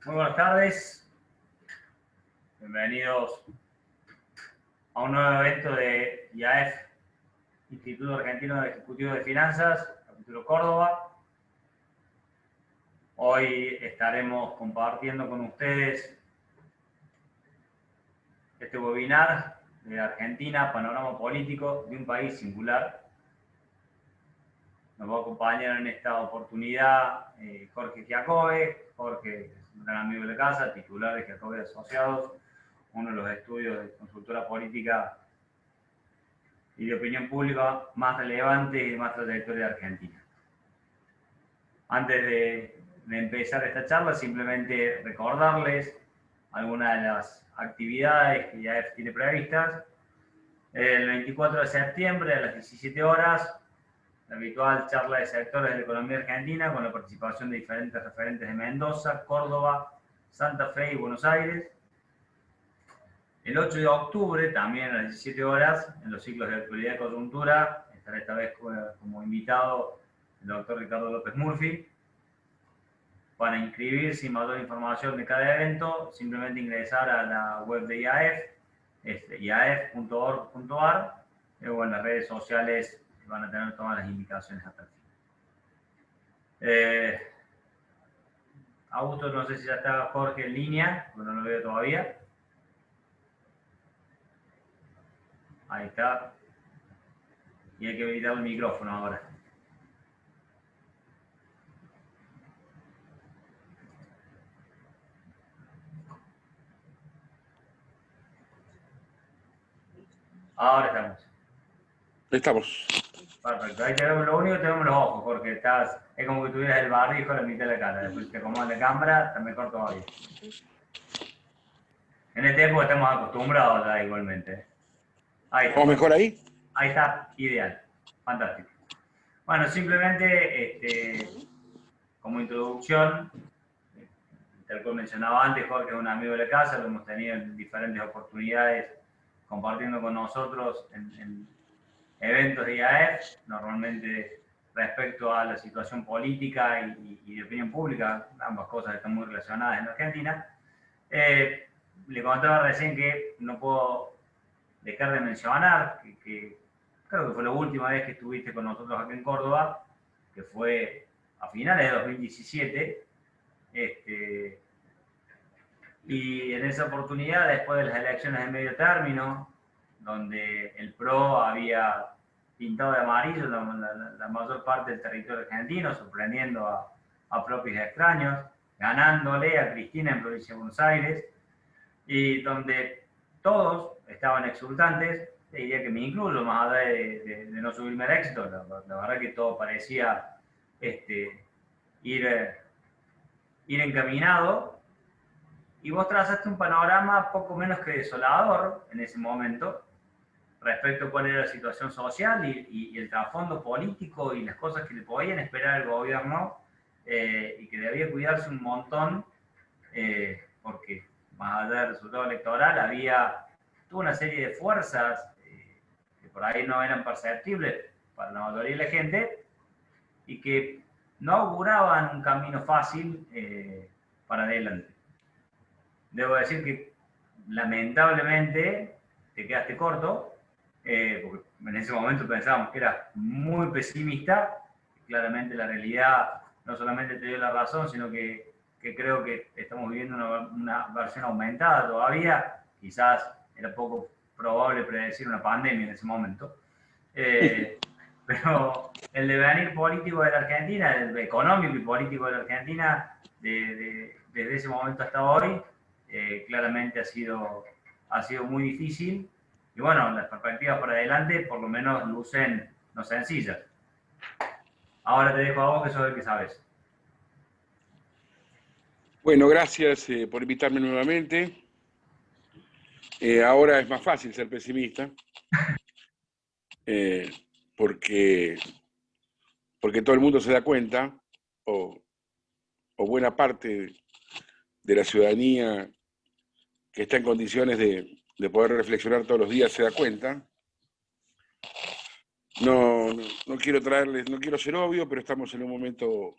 Muy buenas tardes, bienvenidos a un nuevo evento de IAF, Instituto Argentino de Ejecutivo de Finanzas, capítulo Córdoba. Hoy estaremos compartiendo con ustedes este webinar de Argentina, panorama político de un país singular. Nos va a acompañar en esta oportunidad Jorge Giacobbe. Jorge es un gran amigo de la casa, titular de Giacobbe Asociados, uno de los estudios de consultora política y de opinión pública más relevantes y de más trayectoria de Argentina. Antes de empezar esta charla, simplemente recordarles algunas de las actividades que IAF tiene previstas. El 24 de septiembre a las 17 horas, la habitual charla de sectores de la economía argentina con la participación de diferentes referentes de Mendoza, Córdoba, Santa Fe y Buenos Aires. El 8 de octubre, también a las 17 horas, en los ciclos de actualidad y coyuntura, estará esta vez como invitado el doctor Ricardo López Murphy. Para inscribirse y mayor información de cada evento, simplemente ingresar a la web de IAF, iaf.org.ar, o en las redes sociales van a tener todas las indicaciones hasta el fin. Augusto, no sé si ya está Jorge en línea, pero no lo veo todavía. Ahí está. Y hay que habilitar el micrófono ahora. Ahora estamos. Estamos. Perfecto. Ahí tenemos, lo único que tenemos los ojos, porque es como que tuvieras el barbijo a la mitad de la cara. Después te acomodas la cámara, está mejor todavía. En este época estamos acostumbrados ya igualmente. Ahí está. ¿Vamos mejor ahí? Ahí está, ideal. Fantástico. Bueno, simplemente como introducción, tal como mencionaba antes, Jorge es un amigo de la casa, lo hemos tenido en diferentes oportunidades compartiendo con nosotros en eventos de IAF, normalmente respecto a la situación política y de opinión pública, ambas cosas están muy relacionadas en Argentina. Le contaba recién que no puedo dejar de mencionar que creo que fue la última vez que estuviste con nosotros aquí en Córdoba, que fue a finales de 2017, y en esa oportunidad, después de las elecciones de medio término, donde el PRO había pintado de amarillo la mayor parte del territorio argentino, sorprendiendo a propios extraños, ganándole a Cristina en provincia de Buenos Aires, y donde todos estaban exultantes, te diría que me incluyo, más allá de no subirme al éxito, la verdad que todo parecía ir encaminado, y vos trazaste un panorama poco menos que desolador en ese momento, respecto a cuál era la situación social y el trasfondo político y las cosas que le podían esperar al gobierno, y que debía cuidarse un montón, porque más allá del resultado electoral había toda una serie de fuerzas que por ahí no eran perceptibles para la mayoría de la gente y que no auguraban un camino fácil para adelante. Debo decir que lamentablemente te quedaste corto, porque en ese momento pensábamos que eras muy pesimista. Claramente la realidad no solamente te dio la razón, sino que creo que estamos viviendo una versión aumentada todavía. Quizás era poco probable predecir una pandemia en ese momento. Pero el devenir político de la Argentina, el económico y político de la Argentina, desde ese momento hasta hoy, claramente ha sido muy difícil. Y bueno, las perspectivas para adelante por lo menos lucen no sencillas. Ahora te dejo a vos, que sos el que sabes. Bueno, gracias por invitarme nuevamente. Ahora es más fácil ser pesimista, porque todo el mundo se da cuenta, o buena parte de la ciudadanía que está en condiciones de poder reflexionar todos los días se da cuenta. No quiero ser obvio, pero estamos en un momento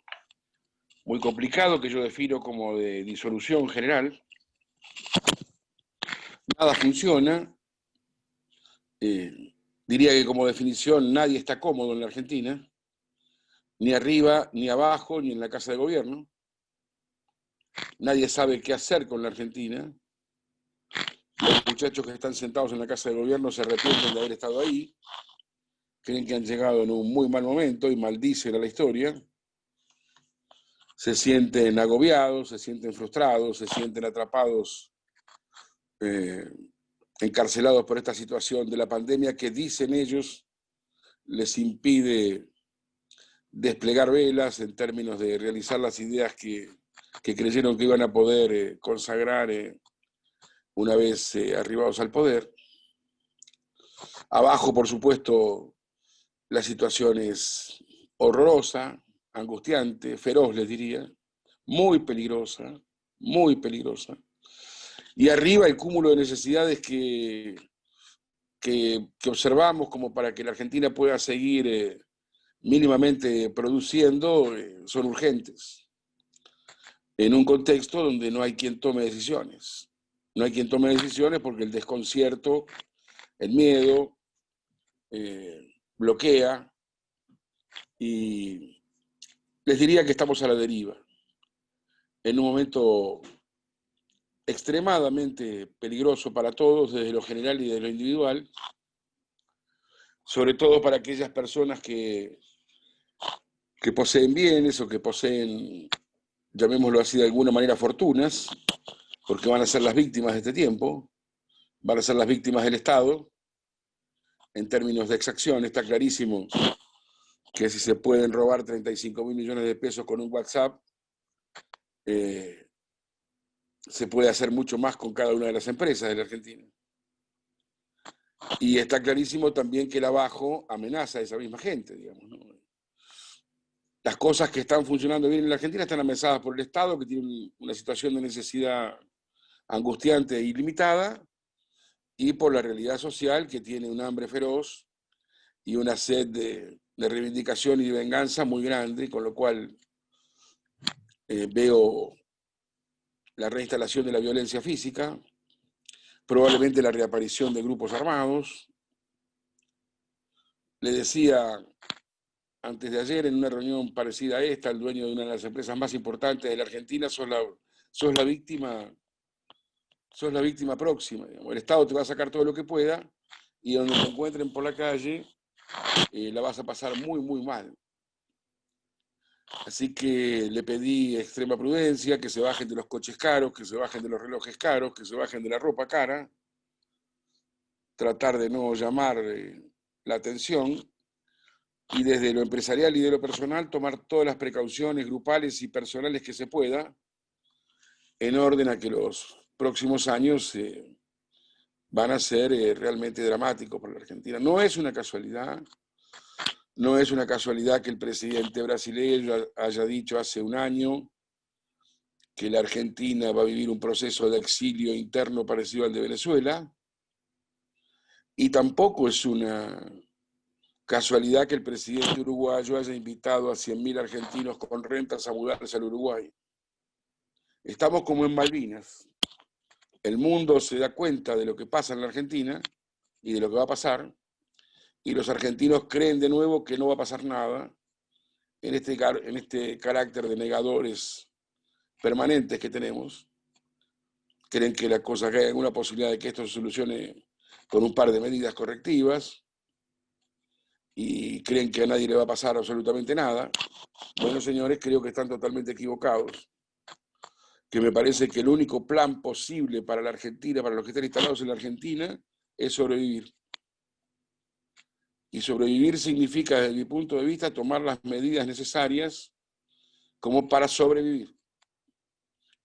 muy complicado que yo defino como de disolución general. Nada funciona. Diría que como definición nadie está cómodo en la Argentina, ni arriba, ni abajo, ni en la Casa de Gobierno. Nadie sabe qué hacer con la Argentina. Los muchachos que están sentados en la Casa de Gobierno se arrepienten de haber estado ahí, creen que han llegado en un muy mal momento y maldicen a la historia. Se sienten agobiados, se sienten frustrados, se sienten atrapados, encarcelados por esta situación de la pandemia que, dicen ellos, les impide desplegar velas en términos de realizar las ideas que creyeron que iban a poder consagrar una vez arribados al poder. Abajo, por supuesto, la situación es horrorosa, angustiante, feroz, les diría, muy peligrosa, muy peligrosa. Y arriba el cúmulo de necesidades que observamos como para que la Argentina pueda seguir mínimamente produciendo son urgentes, en un contexto donde no hay quien tome decisiones. No hay quien tome decisiones porque el desconcierto, el miedo, bloquea, y les diría que estamos a la deriva, en un momento extremadamente peligroso para todos, desde lo general y desde lo individual, sobre todo para aquellas personas que poseen bienes o que poseen, llamémoslo así de alguna manera, fortunas, porque van a ser las víctimas de este tiempo, van a ser las víctimas del Estado. En términos de exacción, está clarísimo que si se pueden robar 35.000 millones de pesos con un WhatsApp, se puede hacer mucho más con cada una de las empresas de la Argentina. Y está clarísimo también que el abajo amenaza a esa misma gente, digamos, ¿no? Las cosas que están funcionando bien en la Argentina están amenazadas por el Estado, que tiene una situación de necesidad angustiante e ilimitada, y por la realidad social, que tiene un hambre feroz y una sed de reivindicación y de venganza muy grande, con lo cual veo la reinstalación de la violencia física, probablemente la reaparición de grupos armados. Le decía antes de ayer, en una reunión parecida a esta, el dueño de una de las empresas más importantes de la Argentina: sos la víctima próxima. Digamos. El Estado te va a sacar todo lo que pueda, y donde te encuentren por la calle, la vas a pasar muy, muy mal. Así que le pedí extrema prudencia, que se bajen de los coches caros, que se bajen de los relojes caros, que se bajen de la ropa cara, tratar de no llamar la atención, y desde lo empresarial y de lo personal tomar todas las precauciones grupales y personales que se pueda, en orden a que los próximos años van a ser realmente dramáticos para la Argentina. No es una casualidad que el presidente brasileño haya dicho hace un año que la Argentina va a vivir un proceso de exilio interno parecido al de Venezuela, y tampoco es una casualidad que el presidente uruguayo haya invitado a 100.000 argentinos con rentas a mudarse al Uruguay. Estamos como en Malvinas. El mundo se da cuenta de lo que pasa en la Argentina y de lo que va a pasar, y los argentinos creen de nuevo que no va a pasar nada en este carácter de negadores permanentes que tenemos. Creen que la cosa, que hay alguna posibilidad de que esto se solucione con un par de medidas correctivas, y creen que a nadie le va a pasar absolutamente nada. Bueno, señores, creo que están totalmente equivocados, que me parece que el único plan posible para la Argentina, para los que están instalados en la Argentina, es sobrevivir. Y sobrevivir significa, desde mi punto de vista, tomar las medidas necesarias como para sobrevivir.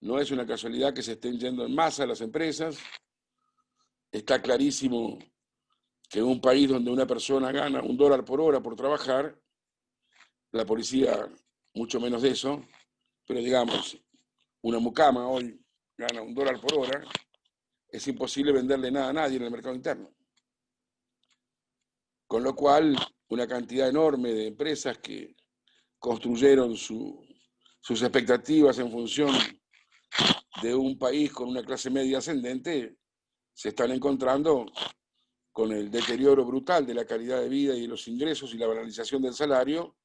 No es una casualidad que se estén yendo en masa las empresas. Está clarísimo que en un país donde una persona gana $1 por hora por trabajar, la policía mucho menos de eso, pero digamos, una mucama hoy gana $1 por hora, es imposible venderle nada a nadie en el mercado interno. Con lo cual, una cantidad enorme de empresas que construyeron su sus expectativas en función de un país con una clase media ascendente se están encontrando con el deterioro brutal de la calidad de vida y de los ingresos y la banalización del salario,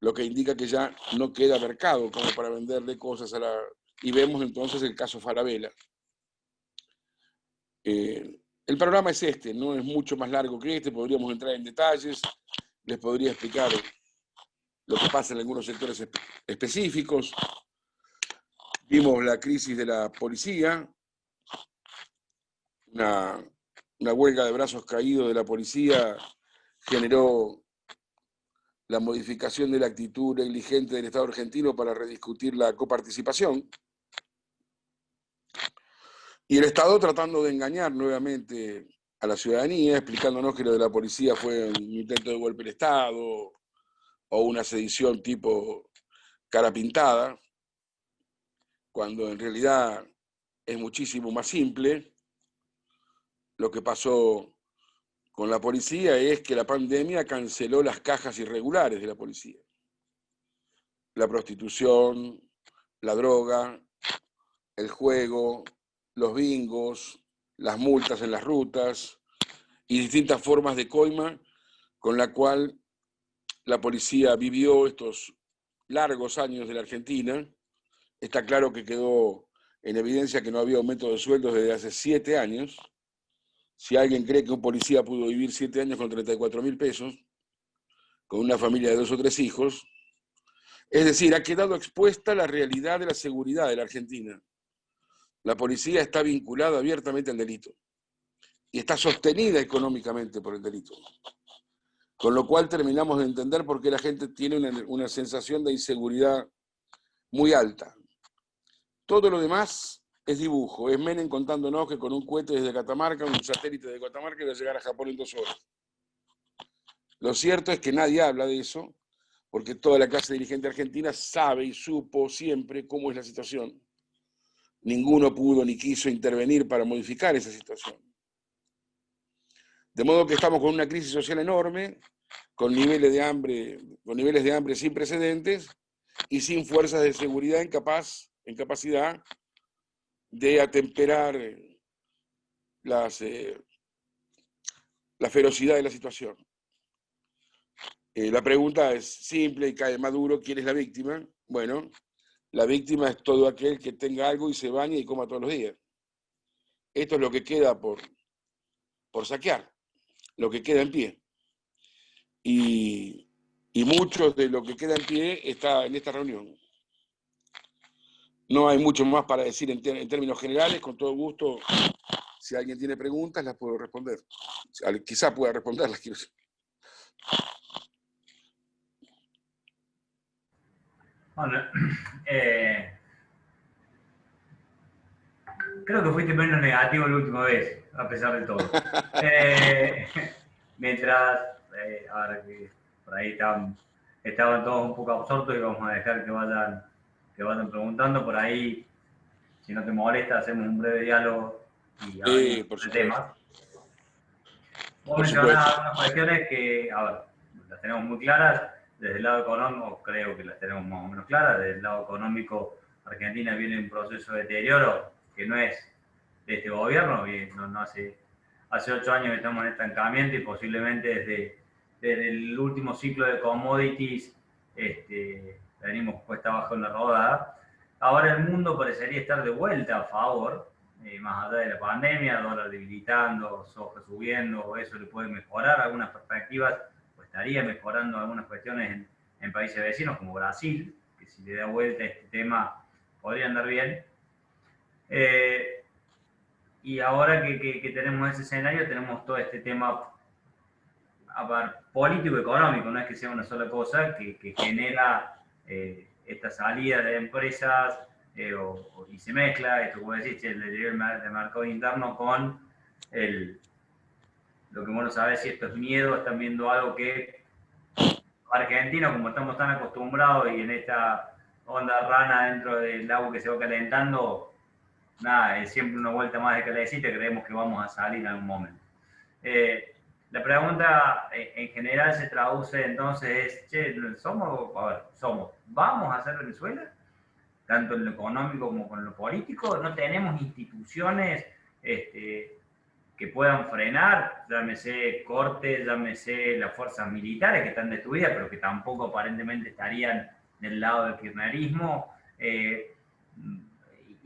lo que indica que ya no queda mercado como para venderle cosas a la... Y vemos entonces el caso Falabella. El panorama es este, no es mucho más largo que este, podríamos entrar en detalles, les podría explicar lo que pasa en algunos sectores específicos. Vimos la crisis de la policía, una huelga de brazos caídos de la policía generó la modificación de la actitud negligente del Estado argentino para rediscutir la coparticipación. Y el Estado tratando de engañar nuevamente a la ciudadanía, explicándonos que lo de la policía fue un intento de golpe de Estado o una sedición tipo cara pintada, cuando en realidad es muchísimo más simple. Lo que pasó con la policía es que la pandemia canceló las cajas irregulares de la policía. La prostitución, la droga, el juego, los bingos, las multas en las rutas y distintas formas de coima con la cual la policía vivió estos largos años de la Argentina. Está claro que quedó en evidencia que no había aumento de sueldos desde hace 7 años. Si alguien cree que un policía pudo vivir 7 años con 34.000 pesos, con una familia de 2 o 3 hijos, es decir, ha quedado expuesta la realidad de la seguridad de la Argentina. La policía está vinculada abiertamente al delito y está sostenida económicamente por el delito. Con lo cual terminamos de entender por qué la gente tiene una sensación de inseguridad muy alta. Todo lo demás es dibujo, es Menem contándonos que con un cohete desde Catamarca, un satélite de Catamarca, iba a llegar a Japón en 2 horas. Lo cierto es que nadie habla de eso, porque toda la clase dirigente argentina sabe y supo siempre cómo es la situación. Ninguno pudo ni quiso intervenir para modificar esa situación. De modo que estamos con una crisis social enorme, con niveles de hambre sin precedentes y sin fuerzas de seguridad en capacidad de atemperar la ferocidad de la situación. La pregunta es simple y cae maduro: ¿quién es la víctima? Bueno, la víctima es todo aquel que tenga algo y se bañe y coma todos los días. Esto es lo que queda por saquear, lo que queda en pie. Y mucho de lo que queda en pie está en esta reunión. No hay mucho más para decir en términos generales. Con todo gusto, si alguien tiene preguntas, las puedo responder. Quizá pueda responderlas, quiero decir. Bueno, creo que fuiste menos negativo la última vez, a pesar de todo. Mientras, ahora que por ahí estaban todos un poco absortos y vamos a dejar que vayan preguntando. Por ahí, si no te molesta, hacemos un breve diálogo y hablamos Por de supuesto. temas. Vos Por mencionás supuesto. algunas cuestiones que, a ver, las tenemos muy claras. Desde el lado económico, creo que las tenemos más o menos claras. Desde el lado económico, Argentina viene un proceso de deterioro que no es de este gobierno, no hace 8 años que estamos en estancamiento y posiblemente desde el último ciclo de commodities venimos cuesta abajo en la rodada. Ahora el mundo parecería estar de vuelta a favor, más allá de la pandemia, dólar debilitando, soja subiendo, eso le puede mejorar algunas perspectivas, o estaría mejorando algunas cuestiones en países vecinos como Brasil, que si le da vuelta a este tema podría andar bien. Y ahora que tenemos ese escenario, tenemos todo este tema político-económico, no es que sea una sola cosa, que genera esta salida de empresas y se mezcla, esto como decís, el mercado interno con lo que uno sabe si esto es miedo, están viendo algo que Argentina, como estamos tan acostumbrados y en esta onda rana dentro del agua que se va calentando, nada, es siempre una vuelta más de calecita, creemos que vamos a salir en algún momento. La pregunta en general se traduce entonces es, che, ¿vamos a hacer Venezuela? Tanto en lo económico como con lo político, no tenemos instituciones que puedan frenar, llámese corte, llámese las fuerzas militares que están destruidas, pero que tampoco aparentemente estarían del lado del kirchnerismo.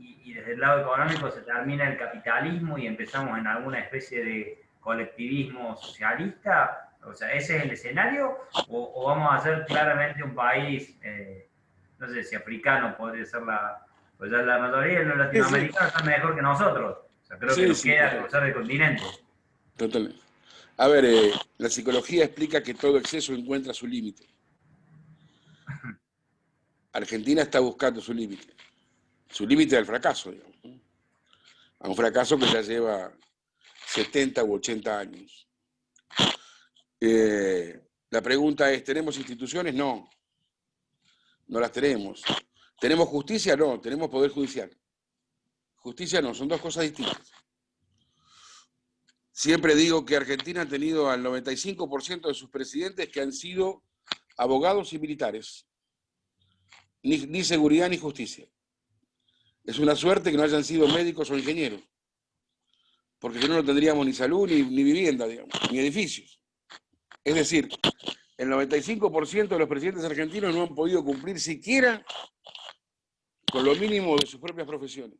Y desde el lado económico se termina el capitalismo y empezamos en alguna especie de colectivismo socialista. O sea, ¿ese es el escenario? ¿O vamos a ser claramente un país, no sé si africano podría ser pues ya la mayoría de los Sí, sí, latinoamericanos están mejor que nosotros? O sea, creo que sí, nos sí, queda total, cruzar el continente. total. A ver, la psicología explica que todo exceso encuentra su límite. Argentina está buscando su límite del fracaso, digamos, ¿no? A un fracaso que ya lleva 70 u 80 años. La pregunta es, ¿tenemos instituciones? No, no las tenemos. ¿Tenemos justicia? No, tenemos poder judicial. Justicia no, son dos cosas distintas. Siempre digo que Argentina ha tenido al 95% de sus presidentes que han sido abogados y militares. Ni seguridad ni justicia. Es una suerte que no hayan sido médicos o ingenieros, porque si no, no tendríamos ni salud, ni vivienda, digamos, ni edificios. Es decir, el 95% de los presidentes argentinos no han podido cumplir siquiera con lo mínimo de sus propias profesiones.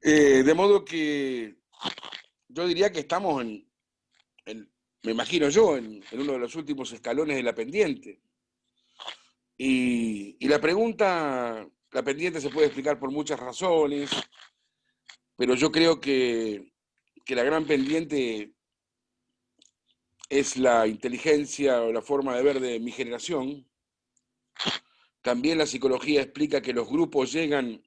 De modo que yo diría que estamos me imagino yo, en uno de los últimos escalones de la pendiente. Y la pendiente se puede explicar por muchas razones, pero yo creo que la gran pendiente es la inteligencia o la forma de ver de mi generación. También la psicología explica que los grupos llegan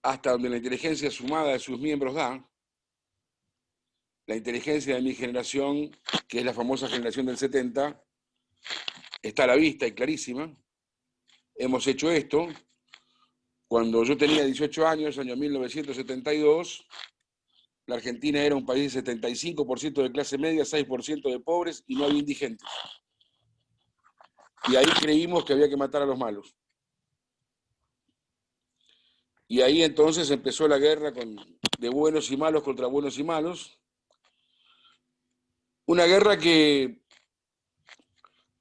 hasta donde la inteligencia sumada de sus miembros da. La inteligencia de mi generación, que es la famosa generación del 70, está a la vista y clarísima. Hemos hecho esto. Cuando yo tenía 18 años, año 1972, la Argentina era un país de 75% de clase media, 6% de pobres y no había indigentes. Y ahí creímos que había que matar a los malos. Y ahí entonces empezó la guerra de buenos y malos contra buenos y malos. Una guerra que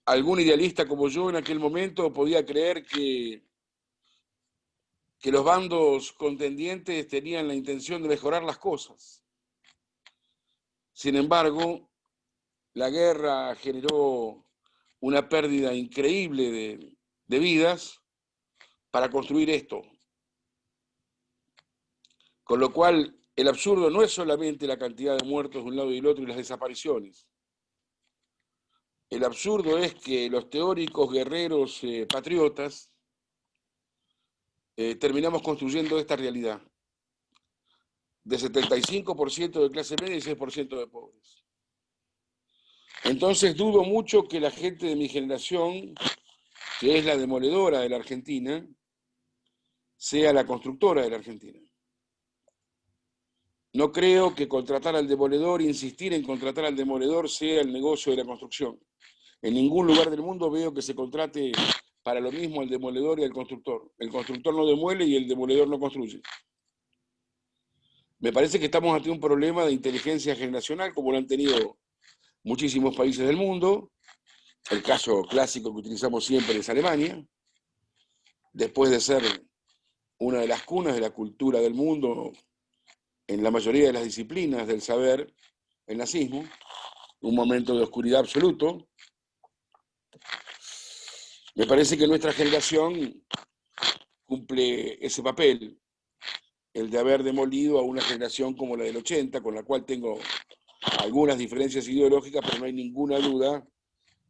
algún idealista como yo en aquel momento podía creer que los bandos contendientes tenían la intención de mejorar las cosas. Sin embargo, la guerra generó una pérdida increíble de vidas para construir esto. Con lo cual, el absurdo no es solamente la cantidad de muertos de un lado y del otro y las desapariciones. El absurdo es que los teóricos guerreros patriotas terminamos construyendo esta realidad de 75% de clase media y 6% de pobres. Entonces dudo mucho que la gente de mi generación, que es la demoledora de la Argentina, sea la constructora de la Argentina. No creo que contratar al demoledor, insistir en contratar al demoledor sea el negocio de la construcción. En ningún lugar del mundo veo que se contrate para lo mismo al demoledor y al constructor. El constructor no demuele y el demoledor no construye. Me parece que estamos ante un problema de inteligencia generacional, como lo han tenido muchísimos países del mundo. El caso clásico que utilizamos siempre es Alemania. Después de ser una de las cunas de la cultura del mundo en la mayoría de las disciplinas del saber, el nazismo, un momento de oscuridad absoluto. Me parece que nuestra generación cumple ese papel, el de haber demolido a una generación como la del 80, con la cual tengo algunas diferencias ideológicas, pero no hay ninguna duda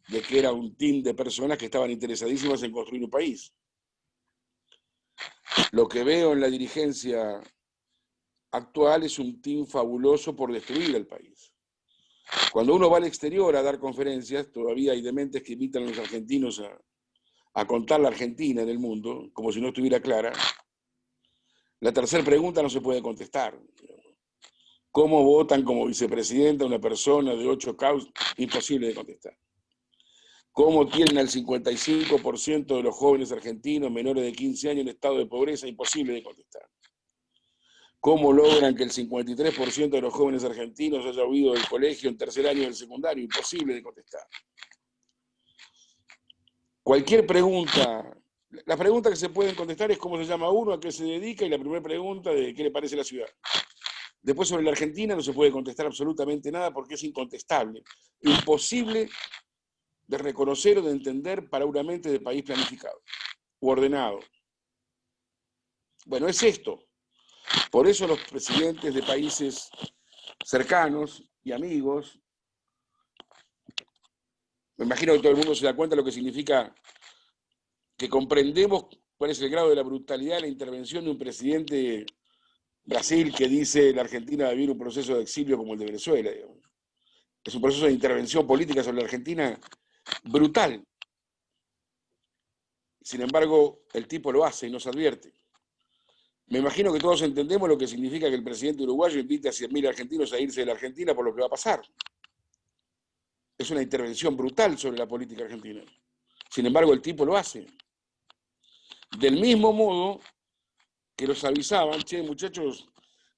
de que era un team de personas que estaban interesadísimas en construir un país. Lo que veo en la dirigencia actual es un team fabuloso por destruir el país. Cuando uno va al exterior a dar conferencias, todavía hay dementes que invitan a los argentinos a contar la Argentina en el mundo, como si no estuviera clara. La tercera pregunta no se puede contestar. ¿Cómo votan como vicepresidenta una persona de 8 causas? Imposible de contestar. ¿Cómo tienen al 55% de los jóvenes argentinos menores de 15 años en estado de pobreza? Imposible de contestar. ¿Cómo logran que el 53% de los jóvenes argentinos haya huido del colegio en tercer año del secundario? Imposible de contestar. Cualquier pregunta, la pregunta que se pueden contestar es cómo se llama uno, a qué se dedica, y la primera pregunta de qué le parece la ciudad. Después sobre la Argentina no se puede contestar absolutamente nada porque es incontestable, imposible de reconocer o de entender para una mente de país planificado u ordenado. Bueno, es esto. Por eso los presidentes de países cercanos y amigos, me imagino que todo el mundo se da cuenta de lo que significa que comprendemos cuál es el grado de la brutalidad de la intervención de un presidente de Brasil que dice la Argentina va a vivir un proceso de exilio como el de Venezuela, digamos. Es un proceso de intervención política sobre la Argentina brutal. Sin embargo, el tipo lo hace y nos advierte. Me imagino que todos entendemos lo que significa que el presidente uruguayo invite a 100.000 argentinos a irse de la Argentina por lo que va a pasar. Es una intervención brutal sobre la política argentina. Sin embargo, el tipo lo hace. Del mismo modo que los avisaban, che, muchachos,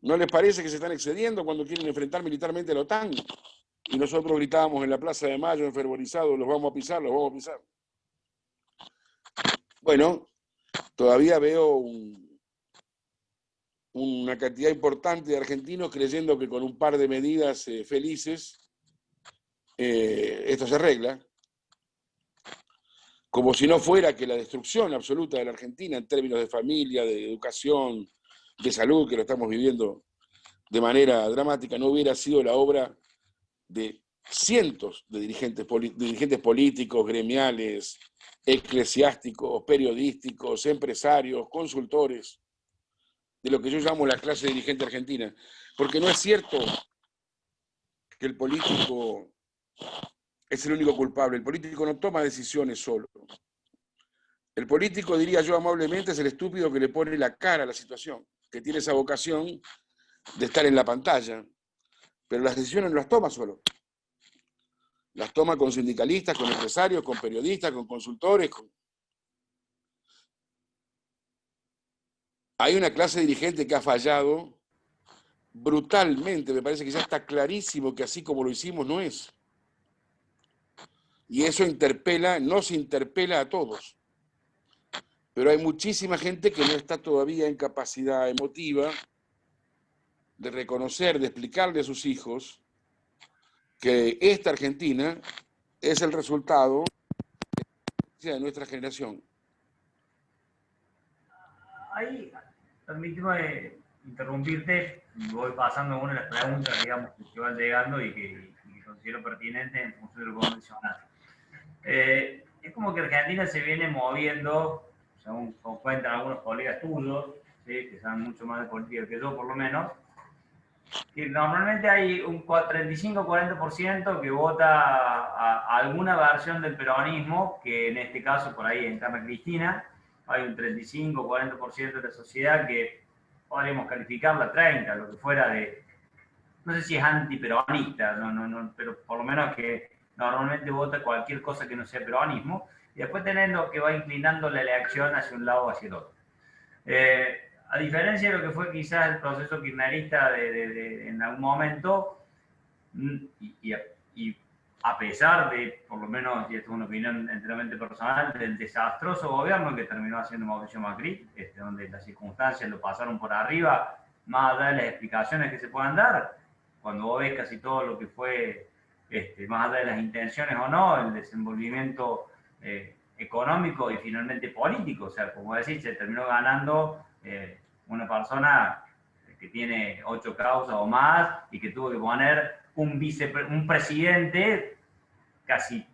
¿no les parece que se están excediendo cuando quieren enfrentar militarmente a la OTAN? Y nosotros gritábamos en la Plaza de Mayo, enfervorizados, los vamos a pisar, los vamos a pisar. Bueno, todavía veo una cantidad importante de argentinos creyendo que con un par de medidas felices esto se arregla, como si no fuera que la destrucción absoluta de la Argentina en términos de familia, de educación, de salud, que lo estamos viviendo de manera dramática, no hubiera sido la obra de cientos de dirigentes políticos, gremiales, eclesiásticos, periodísticos, empresarios, consultores, de lo que yo llamo la clase dirigente argentina. Porque no es cierto que el político es el único culpable. El político no toma decisiones solo. El político, diría yo amablemente, es el estúpido que le pone la cara a la situación, que tiene esa vocación de estar en la pantalla, pero las decisiones no las toma solo. Las toma con sindicalistas, con empresarios, con periodistas, con consultores. Hay una clase dirigente que ha fallado brutalmente, me parece que ya está clarísimo que así como lo hicimos no es. Y eso interpela, nos interpela a todos. Pero hay muchísima gente que no está todavía en capacidad emotiva de reconocer, de explicarle a sus hijos que esta Argentina es el resultado de nuestra generación. Ahí, permíteme interrumpirte, voy pasando una de las preguntas, digamos, que van llegando y que considero pertinente en función de lo que vos mencionaste. Es como que Argentina se viene moviendo, según cuentan algunos colegas tuyos, ¿sí?, que saben mucho más de política que yo, por lo menos, que normalmente hay un 35-40% que vota a alguna versión del peronismo, que en este caso por ahí encarna Cristina. Hay un 35-40% de la sociedad que podríamos calificarla 30, lo que fuera de, no sé si es antiperonista, pero por lo menos que normalmente vota cualquier cosa que no sea peronismo, y después tenés lo que va inclinando la elección hacia un lado o hacia el otro. A diferencia de lo que fue quizás el proceso kirchnerista en algún momento, y a pesar de, por lo menos, y esto es una opinión enteramente personal, del desastroso gobierno que terminó haciendo Mauricio Macri, donde las circunstancias lo pasaron por arriba, más allá de las explicaciones que se puedan dar, cuando vos ves casi todo lo que fue, más allá de las intenciones o no, el desenvolvimiento económico y finalmente político. O sea, como decís, se terminó ganando una persona que tiene 8 causas o más y que tuvo que poner un presidente casi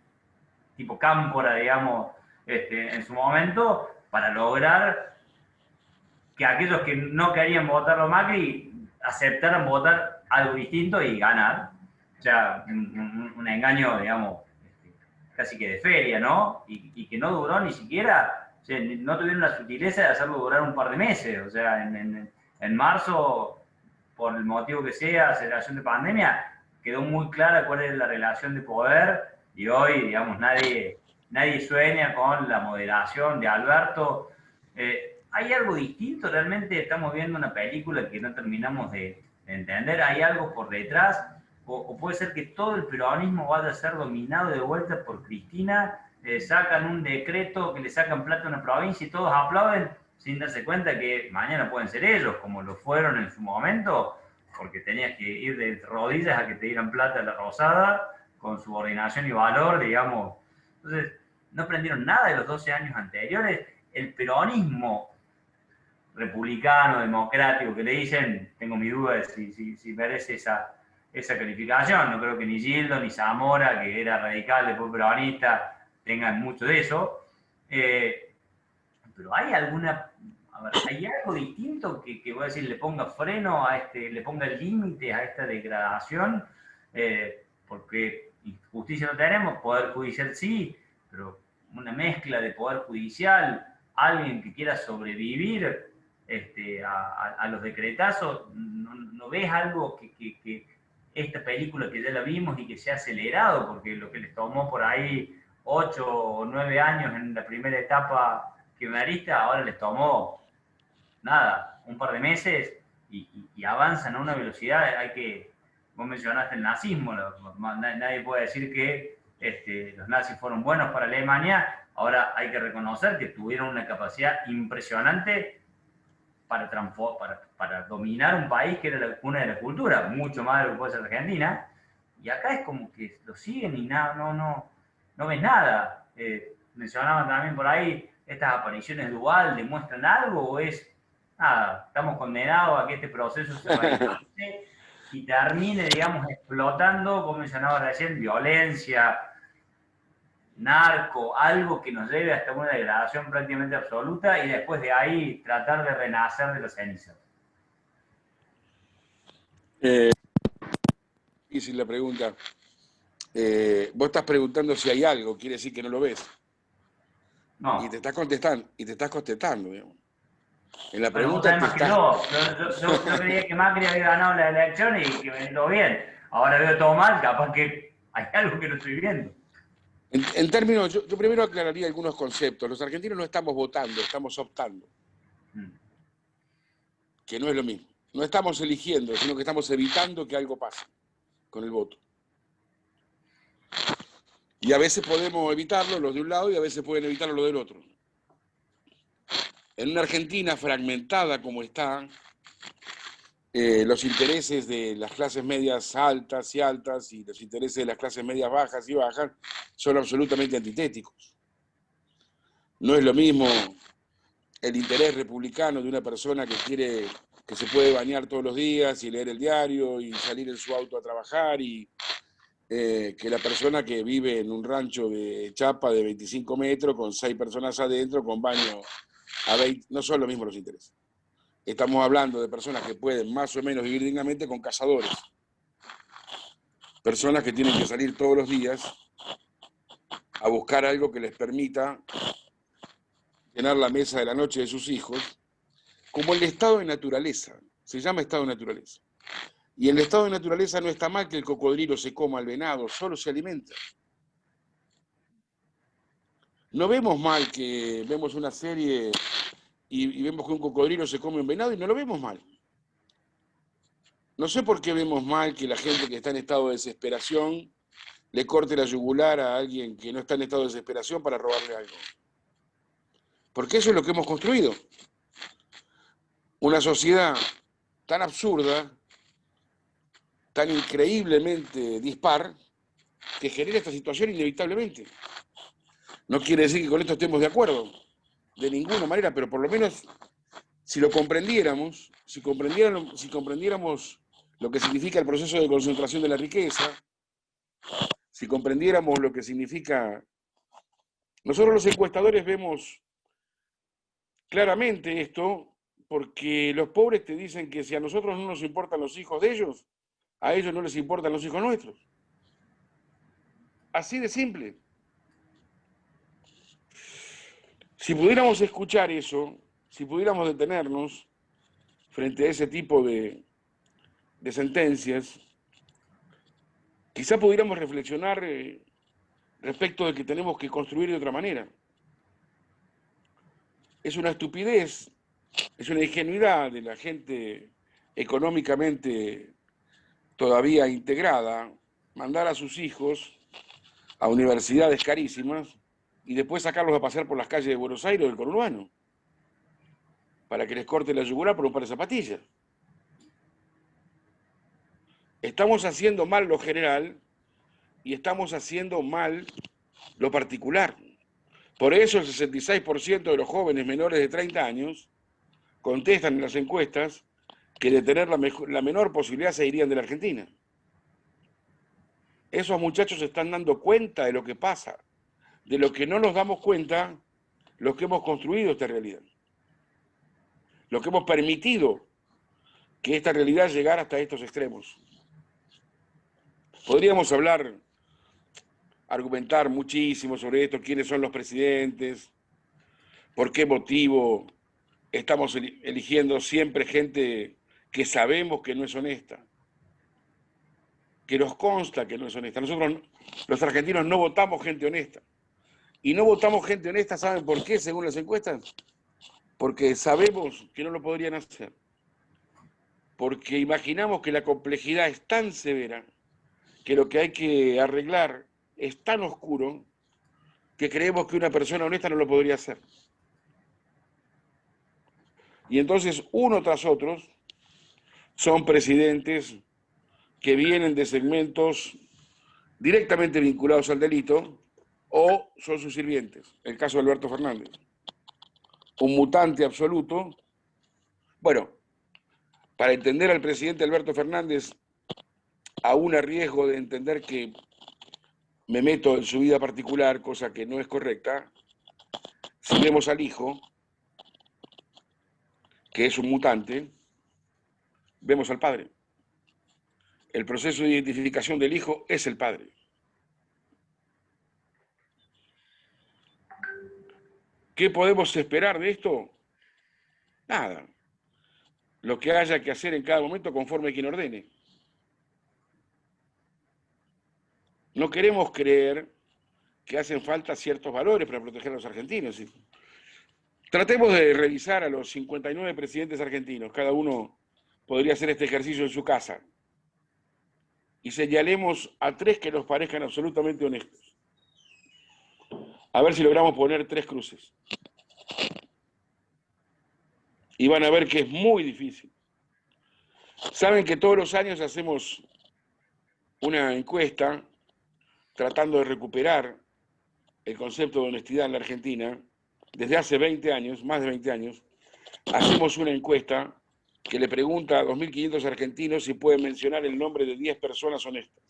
tipo cámpora, digamos, en su momento, para lograr que aquellos que no querían votarlo a Macri aceptaran votar algo distinto y ganar. O sea, un engaño, digamos, casi que de feria, ¿no? Y que no duró ni siquiera, o sea, no tuvieron la sutileza de hacerlo durar un par de meses. O sea, en marzo por el motivo que sea, aceleración de pandemia, quedó muy clara cuál es la relación de poder y hoy, digamos, nadie sueña con la moderación de Alberto. Hay algo distinto, realmente estamos viendo una película que no terminamos de entender, hay algo por detrás, o puede ser que todo el peronismo vaya a ser dominado de vuelta por Cristina, sacan un decreto que le sacan plata a una provincia y todos aplauden sin darse cuenta que mañana pueden ser ellos, como lo fueron en su momento, porque tenías que ir de rodillas a que te dieran plata a la Rosada, con subordinación y valor, digamos. Entonces, no aprendieron nada de los 12 años anteriores. El peronismo republicano, democrático, que le dicen, tengo mi duda de si merece esa calificación. No creo que ni Gildo ni Zamora, que era radical, después peronista, tengan mucho de eso. Pero hay alguna, a ver, hay algo distinto que voy a decir, le ponga freno a le ponga límite a esta degradación, porque justicia no tenemos, poder judicial sí, pero una mezcla de poder judicial, alguien que quiera sobrevivir a los decretazos, no ves algo que esta película que ya la vimos y que se ha acelerado, porque lo que les tomó por ahí 8 o 9 años en la primera etapa kirchnerista, ahora les tomó nada, un par de meses y avanzan a una velocidad. Vos mencionaste el nazismo, nadie puede decir que los nazis fueron buenos para Alemania, ahora hay que reconocer que tuvieron una capacidad impresionante para dominar un país que era la cuna de la cultura, mucho más de lo que puede ser Argentina, y acá es como que lo siguen y no ves nada. Mencionaban también por ahí, estas apariciones dual demuestran algo o es nada, estamos condenados a que este proceso se radicalice y termine, digamos, explotando, como mencionaba recién, violencia, narco, algo que nos lleve hasta una degradación prácticamente absoluta y después de ahí tratar de renacer de las cenizas. Difícil la pregunta. Vos estás preguntando si hay algo, quiere decir que no lo ves. No. Y te estás contestando, digamos. En la Bueno, vos pregunta sabés te más que estás... yo creía que Macri había ganado la elección y que venía todo bien. Ahora veo todo mal, capaz que hay algo que no estoy viendo. En términos, yo primero aclararía algunos conceptos. Los argentinos no estamos votando, estamos optando. Que no es lo mismo. No estamos eligiendo, sino que estamos evitando que algo pase con el voto. Y a veces podemos evitarlo los de un lado y a veces pueden evitarlo los del otro. En una Argentina fragmentada como está, los intereses de las clases medias altas y los intereses de las clases medias bajas y bajas son absolutamente antitéticos. No es lo mismo el interés republicano de una persona que se puede bañar todos los días y leer el diario y salir en su auto a trabajar que la persona que vive en un rancho de chapa de 25 metros con 6 personas adentro con baño a 20, no son lo mismo los intereses. Estamos hablando de personas que pueden más o menos vivir dignamente con cazadores. Personas que tienen que salir todos los días a buscar algo que les permita llenar la mesa de la noche de sus hijos, como el estado de naturaleza. Se llama estado de naturaleza. Y en el estado de naturaleza no está mal que el cocodrilo se coma al venado, solo se alimenta. No vemos mal que vemos una serie y vemos que un cocodrilo se come un venado y no lo vemos mal. No sé por qué vemos mal que la gente que está en estado de desesperación le corte la yugular a alguien que no está en estado de desesperación para robarle algo. Porque eso es lo que hemos construido. Una sociedad tan absurda, tan increíblemente dispar, que genera esta situación inevitablemente. No quiere decir que con esto estemos de acuerdo, de ninguna manera, pero por lo menos si lo comprendiéramos, si comprendiéramos lo que significa el proceso de concentración de la riqueza, si comprendiéramos lo que significa... Nosotros los encuestadores vemos claramente esto, porque los pobres te dicen que si a nosotros no nos importan los hijos de ellos, a ellos no les importan los hijos nuestros. Así de simple. Si pudiéramos escuchar eso, si pudiéramos detenernos frente a ese tipo de de sentencias, quizá pudiéramos reflexionar respecto de que tenemos que construir de otra manera. Es una estupidez, es una ingenuidad de la gente económicamente todavía integrada mandar a sus hijos a universidades carísimas y después sacarlos a pasear por las calles de Buenos Aires o del conurbano para que les corte la yugular por un par de zapatillas. Estamos haciendo mal lo general y estamos haciendo mal lo particular. Por eso el 66% de los jóvenes menores de 30 años contestan en las encuestas que de tener la menor posibilidad se irían de la Argentina. Esos muchachos se están dando cuenta de lo que pasa, de lo que no nos damos cuenta los que hemos construido esta realidad, los que hemos permitido que esta realidad llegara hasta estos extremos. Podríamos argumentar muchísimo sobre esto, quiénes son los presidentes, por qué motivo estamos eligiendo siempre gente que sabemos que no es honesta, que nos consta que no es honesta. Nosotros, los argentinos, no votamos gente honesta. Y no votamos gente honesta, ¿saben por qué, según las encuestas? Porque sabemos que no lo podrían hacer. Porque imaginamos que la complejidad es tan severa que lo que hay que arreglar es tan oscuro que creemos que una persona honesta no lo podría hacer. Y entonces, uno tras otro, son presidentes que vienen de segmentos directamente vinculados al delito o son sus sirvientes. El caso de Alberto Fernández. Un mutante absoluto. Bueno, para entender al presidente Alberto Fernández, aún a riesgo de entender que me meto en su vida particular, cosa que no es correcta, si vemos al hijo, que es un mutante, vemos al padre. El proceso de identificación del hijo es el padre. ¿Qué podemos esperar de esto? Nada. Lo que haya que hacer en cada momento conforme a quien ordene. No queremos creer que hacen falta ciertos valores para proteger a los argentinos. Tratemos de revisar a los 59 presidentes argentinos. Cada uno podría hacer este ejercicio en su casa. Y señalemos a 3 que nos parezcan absolutamente honestos. A ver si logramos poner 3 cruces. Y van a ver que es muy difícil. Saben que todos los años hacemos una encuesta tratando de recuperar el concepto de honestidad en la Argentina. Desde hace 20 años, más de 20 años, hacemos una encuesta que le pregunta a 2.500 argentinos si pueden mencionar el nombre de 10 personas honestas.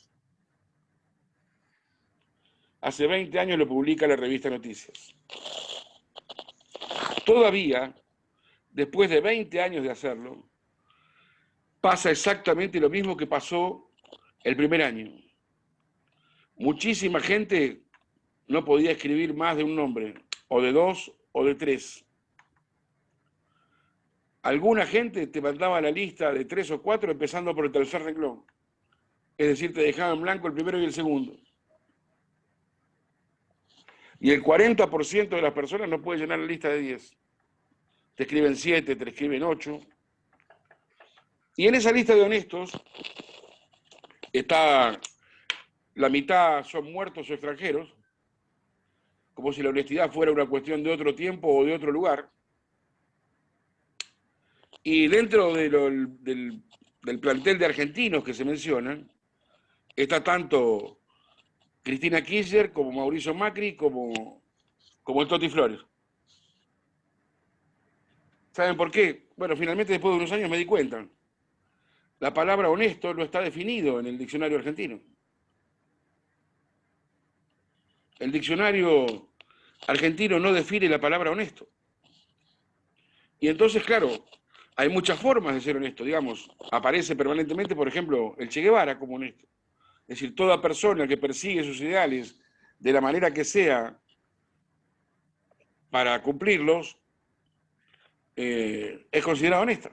Hace 20 años lo publica la revista Noticias. Todavía, después de 20 años de hacerlo, pasa exactamente lo mismo que pasó el primer año. Muchísima gente no podía escribir más de un nombre, o de 2 o de 3. Alguna gente te mandaba la lista de 3 o 4 empezando por el tercer renglón. Es decir, te dejaba en blanco el primero y el segundo. Y el 40% de las personas no puede llenar la lista de 10. Te escriben 7, te escriben 8. Y en esa lista de honestos está la mitad son muertos o extranjeros, como si la honestidad fuera una cuestión de otro tiempo o de otro lugar. Y dentro del plantel de argentinos que se mencionan, está tanto Cristina Kirchner como Mauricio Macri como el Toti Flores. ¿Saben por qué? Bueno, finalmente después de unos años me di cuenta. La palabra honesto no está definido en el diccionario argentino. El diccionario argentino no define la palabra honesto. Y entonces, claro, hay muchas formas de ser honesto. Digamos, aparece permanentemente, por ejemplo, el Che Guevara como honesto. Es decir, toda persona que persigue sus ideales de la manera que sea para cumplirlos, es considerada honesta.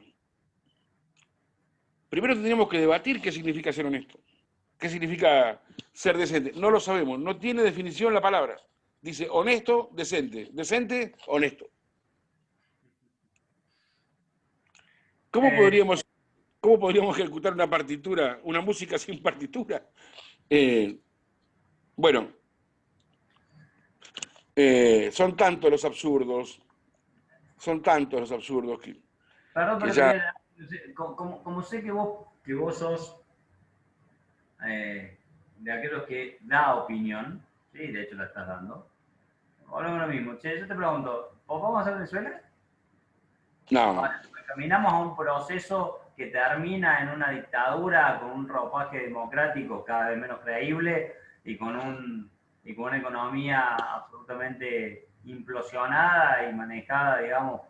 Primero tendríamos que debatir qué significa ser honesto. ¿Qué significa ser decente? No lo sabemos, no tiene definición la palabra. Dice honesto, decente. Decente, honesto. ¿Cómo Eh, podríamos, cómo podríamos ejecutar una partitura, una música sin partitura? Eh, bueno, son tantos los absurdos, Perdón, que pero te ya... voy a... Como sé que vos sos de aquellos que da opinión, sí, de hecho la estás dando. Volvemos a lo mismo. Che, yo te pregunto, ¿vos vamos a hacer Venezuela? No, Ahora, caminamos a un proceso que termina en una dictadura con un ropaje democrático cada vez menos creíble y y con una economía absolutamente implosionada y manejada, digamos,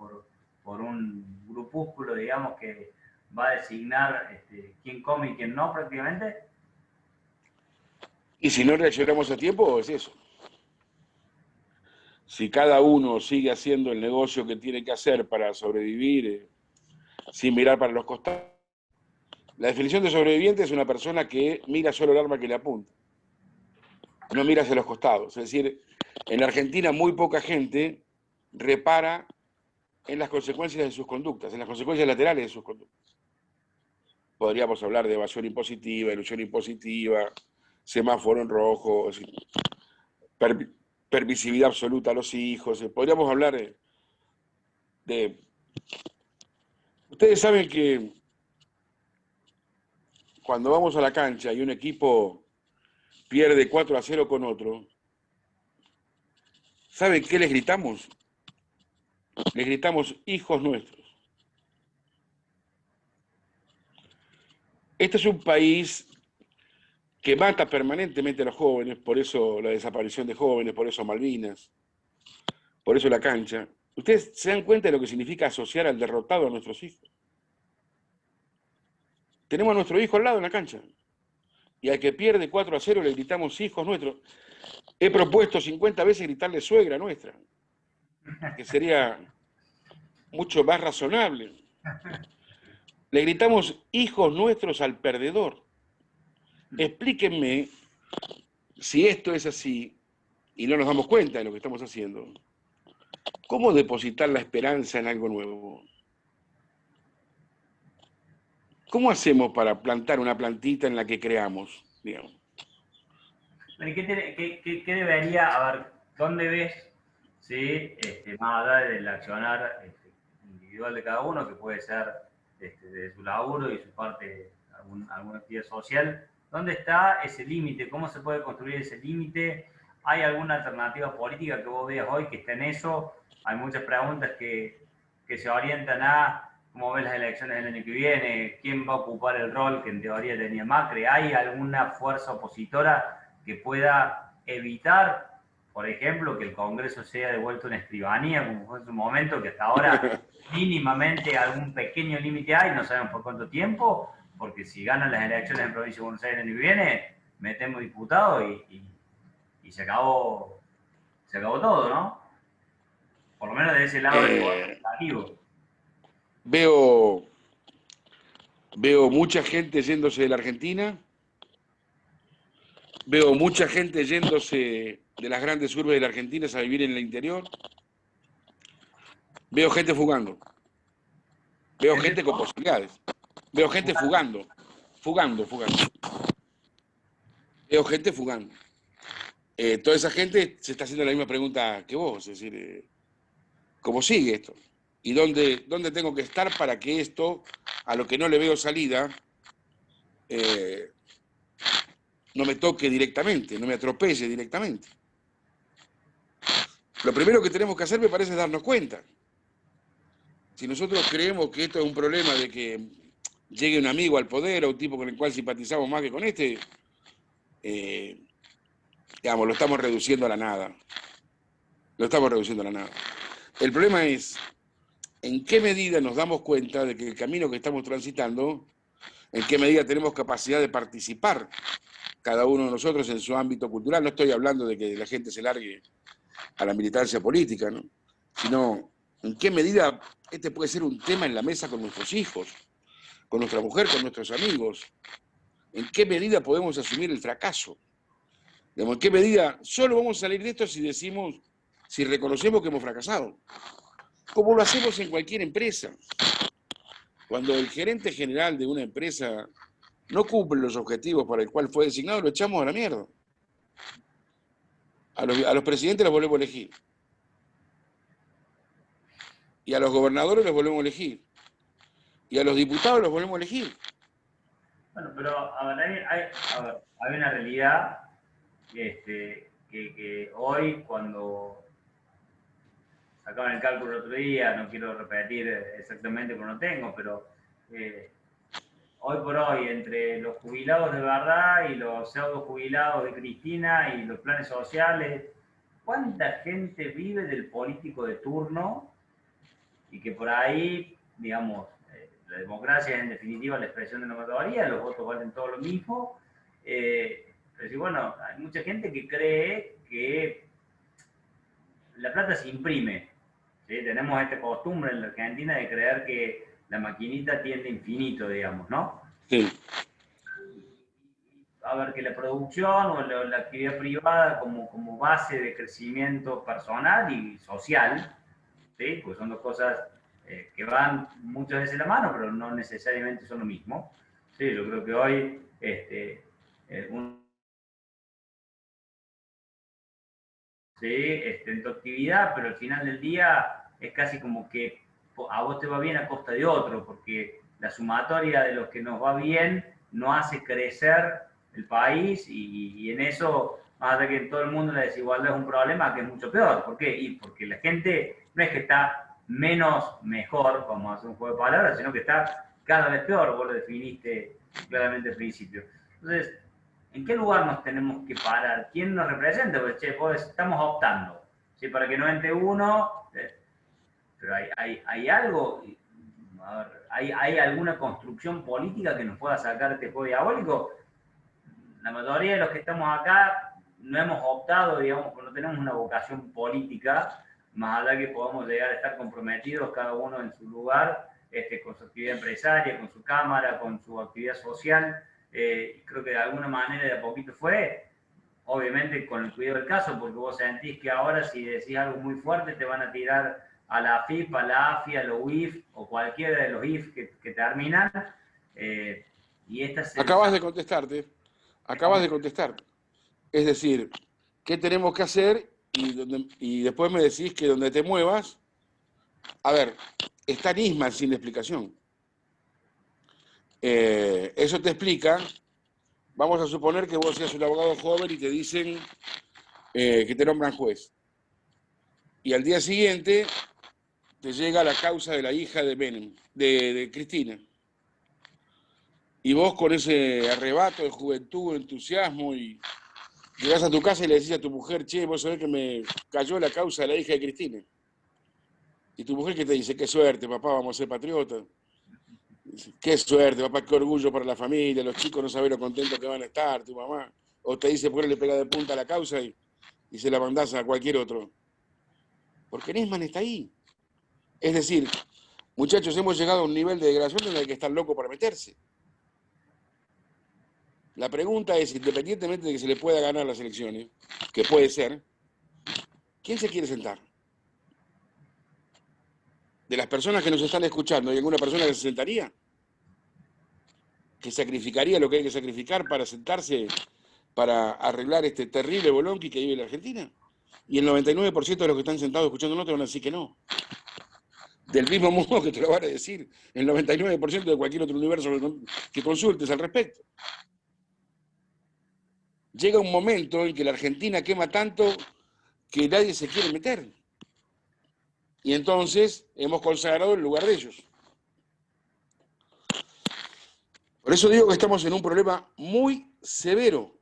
por un grupúsculo, digamos, que va a designar quién come y quién no prácticamente. y si no reaccionamos a tiempo, es eso. Si cada uno sigue haciendo el negocio que tiene que hacer para sobrevivir, sin mirar para los costados. La definición de sobreviviente es una persona que mira solo el arma que le apunta, no mira hacia los costados. Es decir, en la Argentina muy poca gente repara en las consecuencias de sus conductas, en las consecuencias laterales de sus conductas. Podríamos hablar de evasión impositiva, ilusión impositiva, semáforo en rojo, per, permisividad absoluta a los hijos. Podríamos hablar de... Ustedes saben que cuando vamos a la cancha y un equipo pierde 4-0 con otro, ¿saben qué les gritamos? Les gritamos hijos nuestros. Este es un país que mata permanentemente a los jóvenes, por eso la desaparición de jóvenes, por eso Malvinas, por eso la cancha. ¿Ustedes se dan cuenta de lo que significa asociar al derrotado a nuestros hijos? Tenemos a nuestro hijo al lado en la cancha. Y al que pierde 4-0 le gritamos hijos nuestros. He propuesto 50 veces gritarle suegra nuestra, que sería mucho más razonable. Le gritamos hijos nuestros al perdedor. Explíquenme si esto es así y no nos damos cuenta de lo que estamos haciendo. ¿Cómo depositar la esperanza en algo nuevo? ¿Cómo hacemos para plantar una plantita en la que creamos, digamos? ¿Qué debería, a ver, dónde ves, sí, más allá del accionar individual de cada uno, que puede ser de su laburo y su parte, alguna actividad social, dónde está ese límite? ¿Cómo se puede construir ese límite? ¿Hay alguna alternativa política que vos veas hoy que esté en eso? Hay muchas preguntas que se orientan a cómo ves las elecciones del año que viene, quién va a ocupar el rol que en teoría tenía Macri. ¿Hay alguna fuerza opositora que pueda evitar, por ejemplo, que el Congreso sea devuelto una escribanía, como fue en su momento, que hasta ahora mínimamente algún pequeño límite hay, no sabemos por cuánto tiempo, porque si ganan las elecciones en Provincia de Buenos Aires el año que viene, metemos diputados y se acabó todo, ¿no? Por lo menos de ese lado del poder legislativo. Veo mucha gente yéndose de la Argentina, veo mucha gente yéndose de las grandes urbes de la Argentina a vivir en el interior, veo gente fugando, veo gente con posibilidades, veo gente fugando, veo gente fugando. Toda esa gente se está haciendo la misma pregunta que vos, es decir, ¿cómo sigue esto? ¿Y dónde tengo que estar para que esto, a lo que no le veo salida, no me toque directamente, no me atropelle directamente? Lo primero que tenemos que hacer, me parece, es darnos cuenta. Si nosotros creemos que esto es un problema de que llegue un amigo al poder o un tipo con el cual simpatizamos más que con este, digamos, lo estamos reduciendo a la nada. Lo estamos reduciendo a la nada. El problema es en qué medida nos damos cuenta de que el camino que estamos transitando, en qué medida tenemos capacidad de participar cada uno de nosotros en su ámbito cultural. No estoy hablando de que la gente se largue a la militancia política, ¿no? Sino en qué medida este puede ser un tema en la mesa con nuestros hijos. con nuestra mujer, con nuestros amigos. ¿En qué medida podemos asumir el fracaso? Digamos, ¿en qué medida solo vamos a salir de esto si decimos, si reconocemos que hemos fracasado? Como lo hacemos en cualquier empresa. Cuando el gerente general de una empresa no cumple los objetivos para el cual fue designado, lo echamos a la mierda. A los presidentes los volvemos a elegir. Y a los gobernadores los volvemos a elegir. Y a los diputados los volvemos a elegir. Bueno, pero a ver, hay una realidad que hoy, cuando sacaban el cálculo el otro día, no quiero repetir exactamente porque no tengo, pero hoy por hoy, entre los jubilados de verdad y los pseudo jubilados de Cristina y los planes sociales, ¿cuánta gente vive del político de turno? Y que por ahí, digamos, la democracia es en definitiva la expresión de una mayoría, los votos valen todo lo mismo. Pero sí, bueno, hay mucha gente que cree que la plata se imprime. ¿Sí? Tenemos esta costumbre en la Argentina de creer que la maquinita tiende infinito, digamos, ¿no? Sí. A ver, que la producción o la actividad privada como base de crecimiento personal y social, ¿sí? Porque son dos cosas que van muchas veces de la mano, pero no necesariamente son lo mismo. Sí, yo creo que hoy ¿sí? En tu actividad, pero al final del día es casi como que a vos te va bien a costa de otro, porque la sumatoria de los que nos va bien no hace crecer el país y en eso, más allá de que en todo el mundo la desigualdad es un problema, que es mucho peor. ¿Por qué? Y porque la gente no es que está menos mejor, como hacer un juego de palabras, sino que está cada vez peor, vos lo definiste claramente al principio. Entonces, ¿en qué lugar nos tenemos que parar? ¿Quién nos representa? Pues, che, pues estamos optando, ¿sí? Para que no entre uno, pero hay algo, a ver, ¿hay alguna construcción política que nos pueda sacar este juego diabólico? La mayoría de los que estamos acá no hemos optado, digamos, no tenemos una vocación política, más allá que podamos llegar a estar comprometidos cada uno en su lugar, con su actividad empresaria, con su cámara, con su actividad social. Creo que de alguna manera de a poquito fue, obviamente con el cuidado del caso, porque vos sentís que ahora si decís algo muy fuerte te van a tirar a la AFIP, a la AFI, a los UIF o cualquiera de los IF que terminan. Y esta Acabas sensación... de contestarte. Acabas de contestar. Es decir, ¿qué tenemos que hacer? Y después me decís que donde te muevas, a ver, está Nisman sin explicación. Eso te explica, vamos a suponer que vos seas un abogado joven y te dicen que te nombran juez. Y al día siguiente te llega la causa de la hija de Menem, de Cristina. Y vos con ese arrebato de juventud, entusiasmo, y llegás a tu casa y le decís a tu mujer, che, vos sabés que me cayó la causa de la hija de Cristina. Y tu mujer que te dice, qué suerte, papá, vamos a ser patriotas. Qué suerte, papá, qué orgullo para la familia, los chicos no saben lo contentos que van a estar, tu mamá. O te dice, ¿por qué le pega de punta a la causa y se la mandás a cualquier otro? Porque Nisman está ahí. Es decir, muchachos, hemos llegado a un nivel de degradación donde hay que estar loco para meterse. La pregunta es, independientemente de que se le pueda ganar las elecciones, que puede ser, ¿quién se quiere sentar? De las personas que nos están escuchando, ¿hay alguna persona que se sentaría? ¿Que sacrificaría lo que hay que sacrificar para sentarse, para arreglar este terrible bolonqui que vive la Argentina? Y el 99% de los que están sentados escuchándonos te van a decir que no. Del mismo modo que te lo van a decir el 99% de cualquier otro universo que consultes al respecto. Llega un momento en que la Argentina quema tanto que nadie se quiere meter. Y entonces hemos consagrado el lugar de ellos. Por eso digo que estamos en un problema muy severo.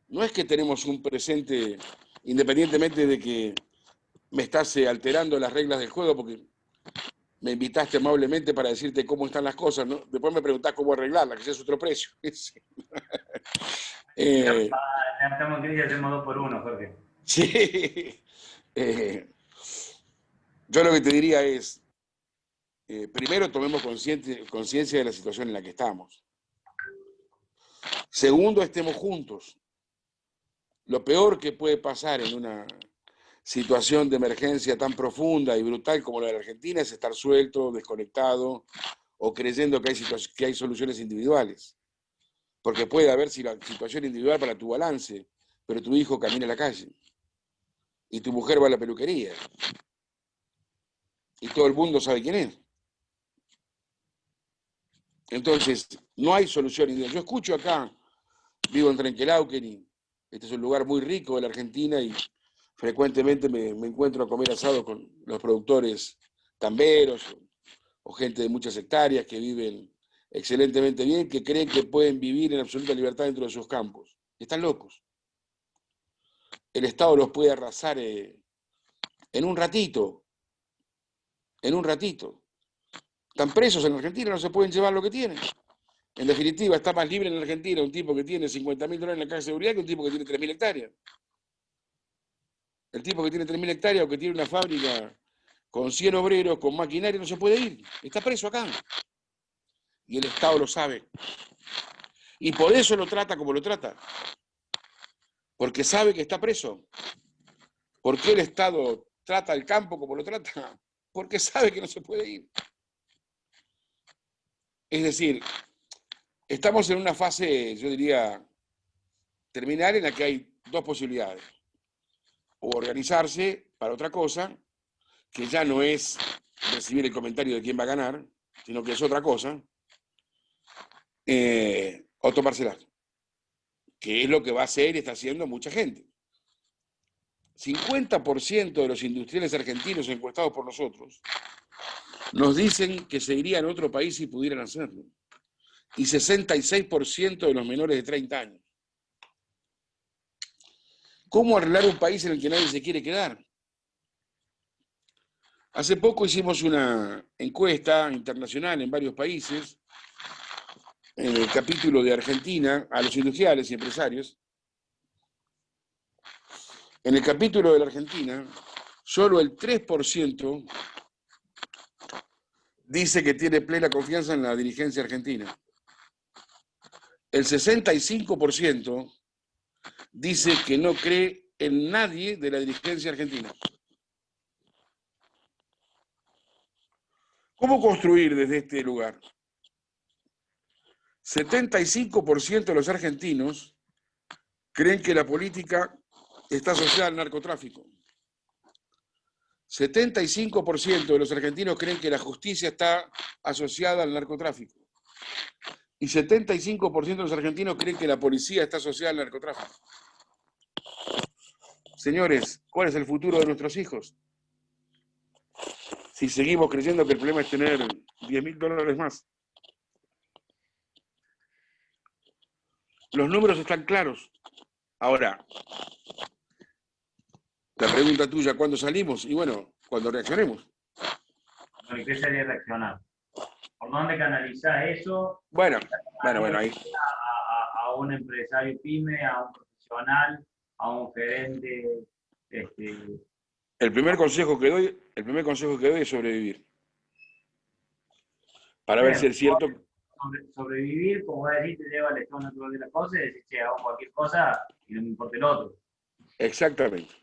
No es que tenemos un presente, independientemente de que me estás alterando las reglas del juego, porque me invitaste amablemente para decirte cómo están las cosas, ¿no? Después me preguntás cómo arreglarlas, que ese es otro precio. Estamos en crisis, hacemos 2 por 1, Jorge. Sí. Yo lo que te diría es, primero tomemos conciencia de la situación en la que estamos. Segundo, estemos juntos. Lo peor que puede pasar en una situación de emergencia tan profunda y brutal como la de la Argentina es estar suelto, desconectado o creyendo que hay soluciones individuales. Porque puede haber situación individual para tu balance, pero tu hijo camina a la calle y tu mujer va a la peluquería y todo el mundo sabe quién es. Entonces, no hay solución individual. Yo escucho acá, vivo en Trenquelauquen y este es un lugar muy rico de la Argentina y frecuentemente me encuentro a comer asado con los productores tamberos o gente de muchas hectáreas que viven excelentemente bien, que creen que pueden vivir en absoluta libertad dentro de sus campos. Están locos. El Estado los puede arrasar en un ratito. En un ratito. Están presos en Argentina, no se pueden llevar lo que tienen. En definitiva, está más libre en Argentina un tipo que tiene $50.000 en la caja de seguridad que un tipo que tiene 3.000 hectáreas. El tipo que tiene 3.000 hectáreas o que tiene una fábrica con 100 obreros, con maquinaria, no se puede ir. Está preso acá. Y el Estado lo sabe. Y por eso lo trata como lo trata. Porque sabe que está preso. ¿Por qué el Estado trata al campo como lo trata? Porque sabe que no se puede ir. Es decir, estamos en una fase, yo diría, terminal en la que hay dos posibilidades. O organizarse para otra cosa, que ya no es recibir el comentario de quién va a ganar, sino que es otra cosa, o tomársela, que es lo que va a hacer y está haciendo mucha gente. 50% de los industriales argentinos encuestados por nosotros nos dicen que se irían a otro país si pudieran hacerlo. Y 66% de los menores de 30 años. ¿Cómo arreglar un país en el que nadie se quiere quedar? Hace poco hicimos una encuesta internacional en varios países, en el capítulo de Argentina, a los industriales y empresarios. En el capítulo de la Argentina, solo el 3% dice que tiene plena confianza en la dirigencia argentina. El 65% dice que no cree en nadie de la dirigencia argentina. ¿Cómo construir desde este lugar? 75% de los argentinos creen que la política está asociada al narcotráfico. 75% de los argentinos creen que la justicia está asociada al narcotráfico. Y 75% de los argentinos creen que la policía está asociada al narcotráfico. Señores, ¿cuál es el futuro de nuestros hijos? Si seguimos creyendo que el problema es tener $10.000 más. Los números están claros. Ahora, la pregunta tuya, ¿cuándo salimos? Y bueno, cuando reaccionemos. Bueno, ¿qué sería reaccionar? ¿Por dónde canalizar eso? Bueno, ahí. A un empresario pyme, a un profesional, a un gerente. El primer consejo que doy es sobrevivir. Para ver si es cierto. Sobrevivir, como voy a decir, te lleva al estado natural de las cosas y decir, che, hago cualquier cosa y no me importa el otro. Exactamente.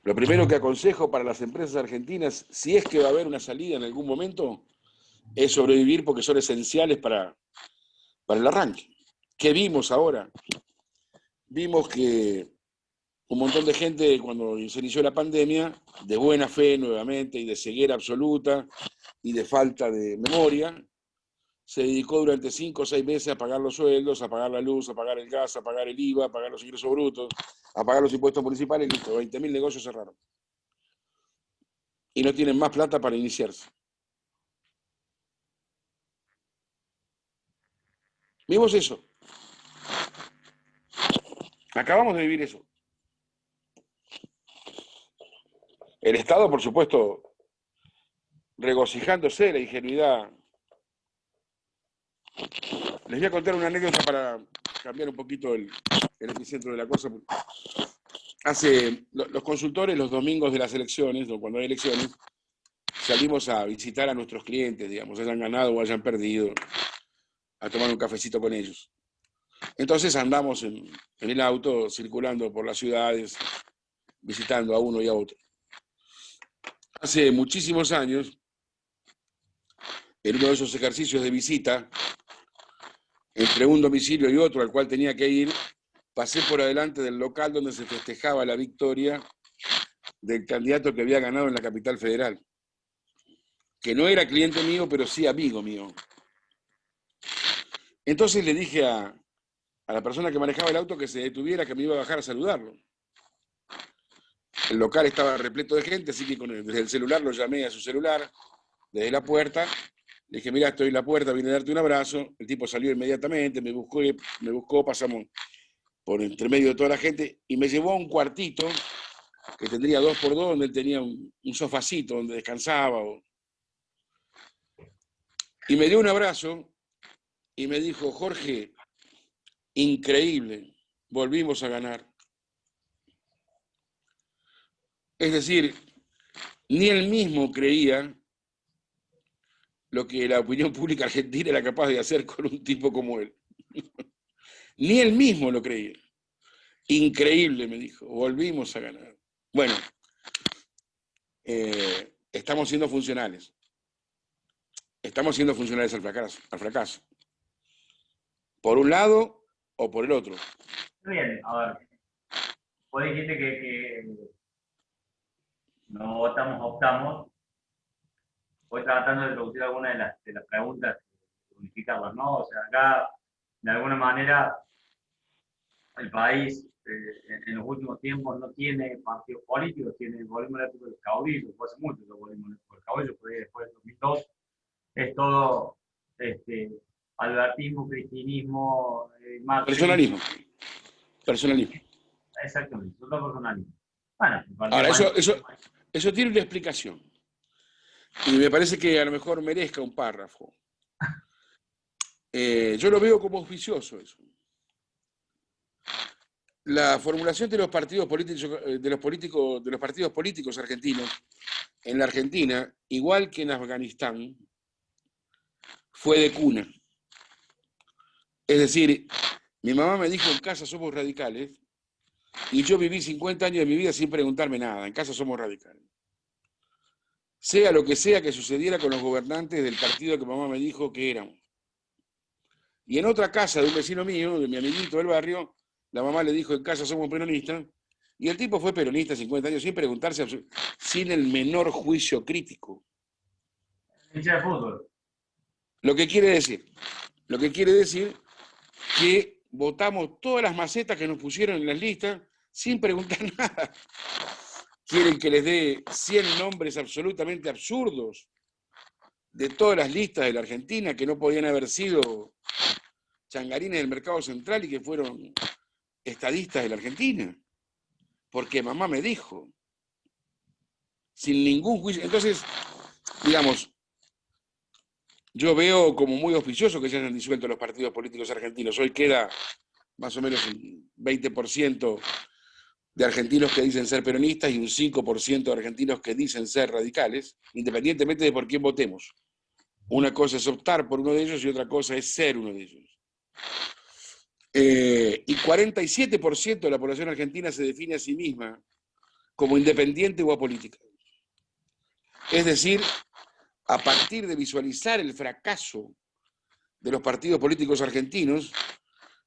Lo primero que aconsejo para las empresas argentinas, si es que va a haber una salida en algún momento, es sobrevivir porque son esenciales para el arranque. ¿Qué vimos ahora? Vimos que un montón de gente, cuando se inició la pandemia, de buena fe nuevamente y de ceguera absoluta y de falta de memoria, se dedicó durante 5 o 6 meses a pagar los sueldos, a pagar la luz, a pagar el gas, a pagar el IVA, a pagar los ingresos brutos, a pagar los impuestos municipales, y listo, 20.000 negocios cerraron. Y no tienen más plata para iniciarse. Vimos eso. Acabamos de vivir eso. El Estado, por supuesto, regocijándose de la ingenuidad. Les voy a contar una anécdota para cambiar un poquito el epicentro de la cosa. Los consultores los domingos de las elecciones, o cuando hay elecciones, salimos a visitar a nuestros clientes, digamos, hayan ganado o hayan perdido, a tomar un cafecito con ellos. Entonces andamos en el auto, circulando por las ciudades, visitando a uno y a otro. Hace muchísimos años, en uno de esos ejercicios de visita, entre un domicilio y otro al cual tenía que ir, pasé por adelante del local donde se festejaba la victoria del candidato que había ganado en la capital federal, que no era cliente mío, pero sí amigo mío. Entonces le dije a la persona que manejaba el auto que se detuviera, que me iba a bajar a saludarlo. El local estaba repleto de gente, así que desde el celular lo llamé a su celular, desde la puerta. Le dije, mira, estoy en la puerta, vine a darte un abrazo. El tipo salió inmediatamente, me buscó, pasamos por entre medio de toda la gente y me llevó a un cuartito que tendría 2x2, donde él tenía un sofacito donde descansaba. Y me dio un abrazo y me dijo, Jorge, increíble, volvimos a ganar. Es decir, ni él mismo creía lo que la opinión pública argentina era capaz de hacer con un tipo como él. Ni él mismo lo creía. Increíble, me dijo, volvimos a ganar. Bueno, estamos siendo funcionales. Estamos siendo funcionales al fracaso. Por un lado o por el otro. Bien, a ver, vos dijiste que no votamos, optamos. Voy tratando de introducir algunas de las preguntas, unificarlas, ¿no? O sea, acá, de alguna manera, el país en los últimos tiempos no tiene partidos políticos, tiene volvimos a la época de los caudillos, fue hace mucho que volvimos a la época de los caudillos, por ahí después del 2002, es todo albertismo, cristinismo, Personalismo. Personalismo. Exactamente, todo personalismo. Bueno, Ahora, eso tiene una explicación. Y me parece que a lo mejor merezca un párrafo. Yo lo veo como auspicioso eso. La formulación de los partidos políticos, de los partidos políticos argentinos en la Argentina, igual que en Afganistán, fue de cuna. Es decir, mi mamá me dijo, en casa somos radicales, y yo viví 50 años de mi vida sin preguntarme nada, en casa somos radicales. Sea lo que sea que sucediera con los gobernantes del partido que mamá me dijo que éramos. Y en otra casa de un vecino mío, de mi amiguito del barrio, la mamá le dijo, en casa somos peronistas, y el tipo fue peronista 50 años sin preguntarse, sin el menor juicio crítico. Hincha de fútbol. Lo que quiere decir que votamos todas las macetas que nos pusieron en las listas sin preguntar nada. Quieren que les dé 100 nombres absolutamente absurdos de todas las listas de la Argentina que no podían haber sido changarines del mercado central y que fueron estadistas de la Argentina. Porque mamá me dijo. Sin ningún juicio. Entonces, digamos, yo veo como muy auspicioso que se hayan disuelto los partidos políticos argentinos. Hoy queda más o menos un 20% de argentinos que dicen ser peronistas y un 5% de argentinos que dicen ser radicales, independientemente de por quién votemos. Una cosa es optar por uno de ellos y otra cosa es ser uno de ellos. Y 47% de la población argentina se define a sí misma como independiente o apolítica. Es decir, a partir de visualizar el fracaso de los partidos políticos argentinos,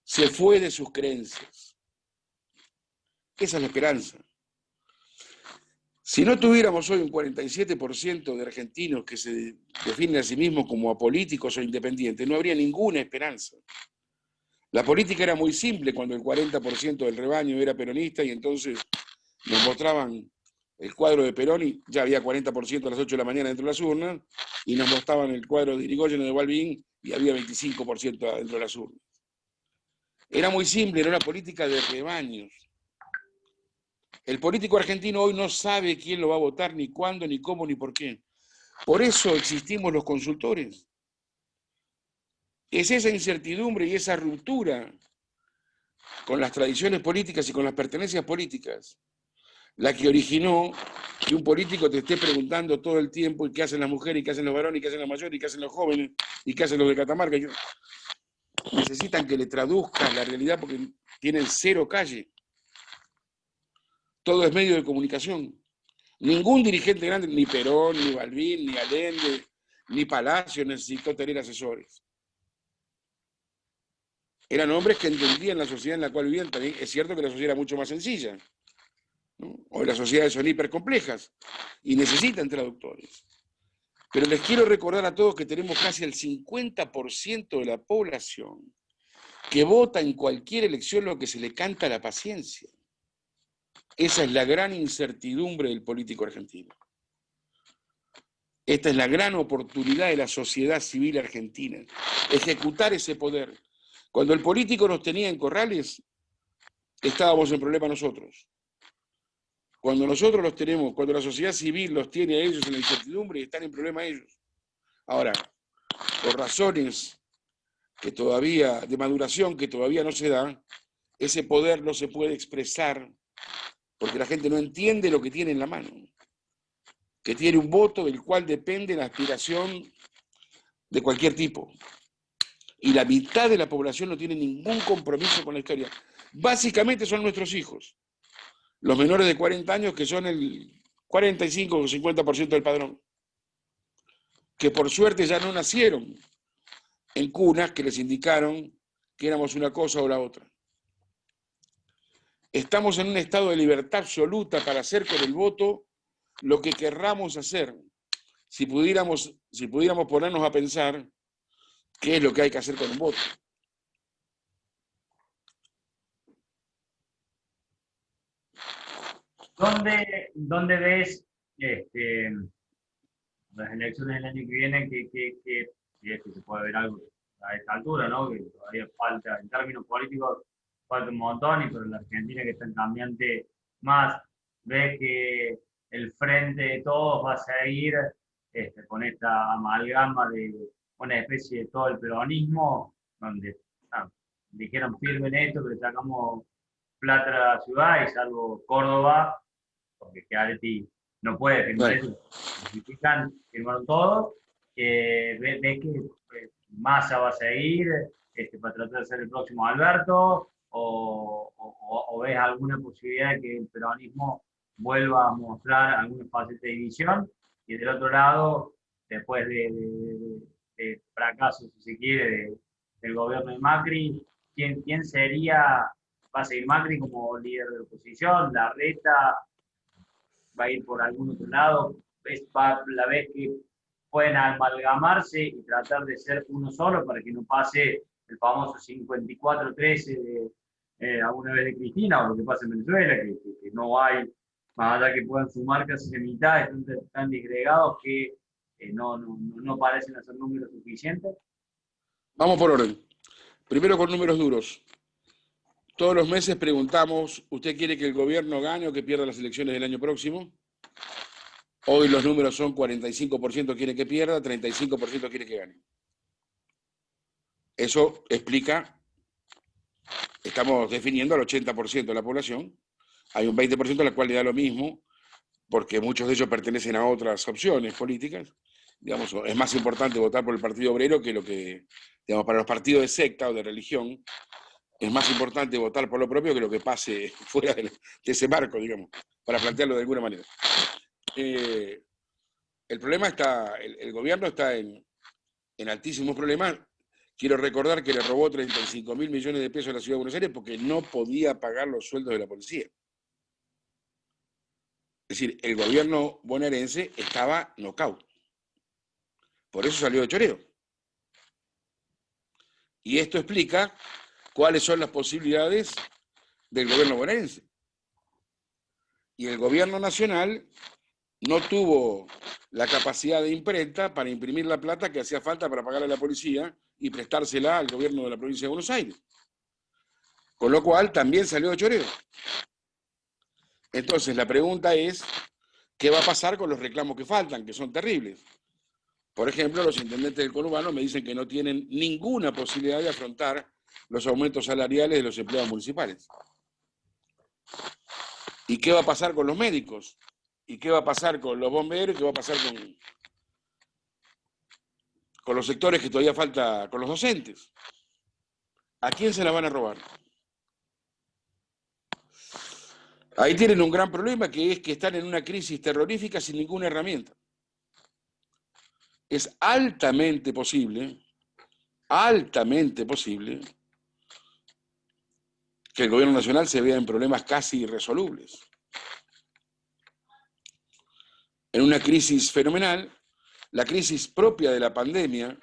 se fue de sus creencias. Esa es la esperanza. Si no tuviéramos hoy un 47% de argentinos que se definen a sí mismos como apolíticos o independientes, no habría ninguna esperanza. La política era muy simple cuando el 40% del rebaño era peronista y entonces nos mostraban el cuadro de Perón y ya había 40% a las 8 de la mañana dentro de las urnas, y nos mostraban el cuadro de Irigoyen o de Balbín y había 25% dentro de las urnas. Era muy simple, era una política de rebaños. El político argentino hoy no sabe quién lo va a votar, ni cuándo, ni cómo, ni por qué. Por eso existimos los consultores. Es esa incertidumbre y esa ruptura con las tradiciones políticas y con las pertenencias políticas la que originó que un político te esté preguntando todo el tiempo y qué hacen las mujeres, y qué hacen los varones, y qué hacen los mayores, y qué hacen los jóvenes, y qué hacen los de Catamarca. Necesitan que le traduzcan la realidad porque tienen cero calle. Todo es medio de comunicación. Ningún dirigente grande, ni Perón, ni Balbín, ni Allende, ni Palacio necesitó tener asesores. Eran hombres que entendían la sociedad en la cual vivían. También es cierto que la sociedad era mucho más sencilla, ¿no? Hoy las sociedades son hipercomplejas y necesitan traductores. Pero les quiero recordar a todos que tenemos casi el 50% de la población que vota en cualquier elección lo que se le canta a la paciencia. Esa es la gran incertidumbre del político argentino. Esta es la gran oportunidad de la sociedad civil argentina, ejecutar ese poder. Cuando el político nos tenía en corrales, estábamos en problema nosotros. Cuando nosotros los tenemos, cuando la sociedad civil los tiene a ellos en la incertidumbre, están en problema ellos. Ahora, por razones que todavía, de maduración que todavía no se da, ese poder no se puede expresar porque la gente no entiende lo que tiene en la mano, que tiene un voto del cual depende la aspiración de cualquier tipo. Y la mitad de la población no tiene ningún compromiso con la historia. Básicamente son nuestros hijos, los menores de 40 años, que son el 45 o 50% del padrón, que por suerte ya no nacieron en cunas que les indicaron que éramos una cosa o la otra. Estamos en un estado de libertad absoluta para hacer con el voto lo que querramos hacer. Si pudiéramos ponernos a pensar qué es lo que hay que hacer con un voto. ¿Dónde ves las elecciones del año que viene si es que se puede ver algo a esta altura, ¿no? Que todavía falta, en términos políticos, falta un montón, y pero en la Argentina, que es tan cambiante más, ves que el frente de todos va a seguir con esta amalgama de una especie de todo el peronismo, donde dijeron firmen esto, que le sacamos plata a la ciudad, y salvo Córdoba, porque Schiaretti no puede firmar eso, firmaron todos. ¿Ves que Massa va a seguir para tratar de ser el próximo Alberto? ¿O ves alguna posibilidad de que el peronismo vuelva a mostrar alguna faceta de división? Y del otro lado, después de fracaso, si se quiere, del gobierno de Macri, ¿quién sería? ¿Va a seguir Macri como líder de la oposición? ¿Larreta va a ir por algún otro lado? ¿La vez que pueden amalgamarse y tratar de ser uno solo para que no pase el famoso 54-13 alguna vez de Cristina, o lo que pasa en Venezuela, que no hay, más allá que puedan sumar casi de mitad, están tan disgregados que no parecen hacer números suficientes? Vamos por orden. Primero con números duros. Todos los meses preguntamos, ¿usted quiere que el gobierno gane o que pierda las elecciones del año próximo? Hoy los números son 45% quiere que pierda, 35% quiere que gane. Eso explica, estamos definiendo al 80% de la población, hay un 20% a la cual le da lo mismo, porque muchos de ellos pertenecen a otras opciones políticas. Digamos, es más importante votar por el Partido Obrero que lo que, digamos, para los partidos de secta o de religión, es más importante votar por lo propio que lo que pase fuera de ese marco, digamos, para plantearlo de alguna manera. El problema está, el gobierno está en altísimos problemas. Quiero recordar que le robó 35.000 millones de pesos a la Ciudad de Buenos Aires porque no podía pagar los sueldos de la policía. Es decir, el gobierno bonaerense estaba knockout. Por eso salió de choreo. Y esto explica cuáles son las posibilidades del gobierno bonaerense. Y el gobierno nacional no tuvo la capacidad de imprenta para imprimir la plata que hacía falta para pagarle a la policía y prestársela al gobierno de la provincia de Buenos Aires. Con lo cual también salió de choreo. Entonces la pregunta es, ¿qué va a pasar con los reclamos que faltan, que son terribles? Por ejemplo, los intendentes del conurbano me dicen que no tienen ninguna posibilidad de afrontar los aumentos salariales de los empleados municipales. ¿Y qué va a pasar con los médicos? ¿Y qué va a pasar con los bomberos? ¿Y qué va a pasar con los sectores que todavía falta, con los docentes? ¿A quién se la van a robar? Ahí tienen un gran problema, que es que están en una crisis terrorífica sin ninguna herramienta. Es altamente posible que el gobierno nacional se vea en problemas casi irresolubles. En una crisis fenomenal, la crisis propia de la pandemia,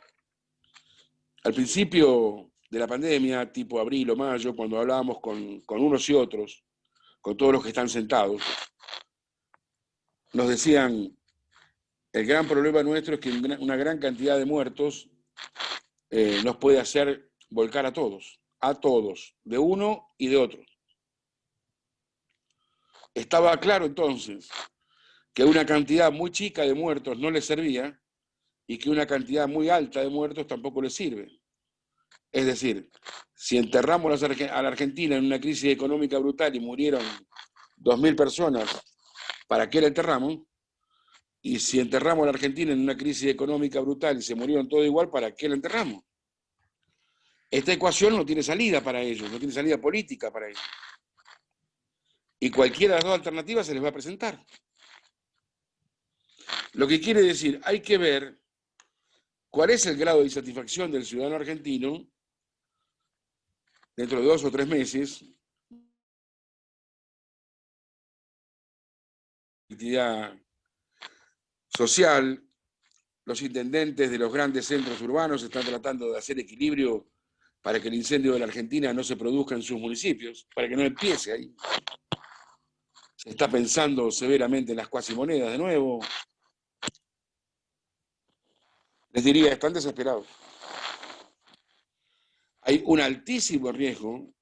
al principio de la pandemia, tipo abril o mayo, cuando hablábamos con unos y otros, con todos los que están sentados, nos decían, el gran problema nuestro es que una gran cantidad de muertos nos puede hacer volcar a todos, de uno y de otro. Estaba claro entonces que una cantidad muy chica de muertos no les servía y que una cantidad muy alta de muertos tampoco les sirve. Es decir, si enterramos a la Argentina en una crisis económica brutal y murieron 2.000 personas, ¿para qué la enterramos? Y si enterramos a la Argentina en una crisis económica brutal y se murieron todos igual, ¿para qué la enterramos? Esta ecuación no tiene salida para ellos, no tiene salida política para ellos. Y cualquiera de las dos alternativas se les va a presentar. Lo que quiere decir, hay que ver cuál es el grado de insatisfacción del ciudadano argentino dentro de 2 o 3 meses, actividad social. Los intendentes de los grandes centros urbanos están tratando de hacer equilibrio para que el incendio de la Argentina no se produzca en sus municipios, para que no empiece ahí. Se está pensando severamente en las cuasimonedas de nuevo. Les diría, están desesperados. Hay un altísimo riesgo.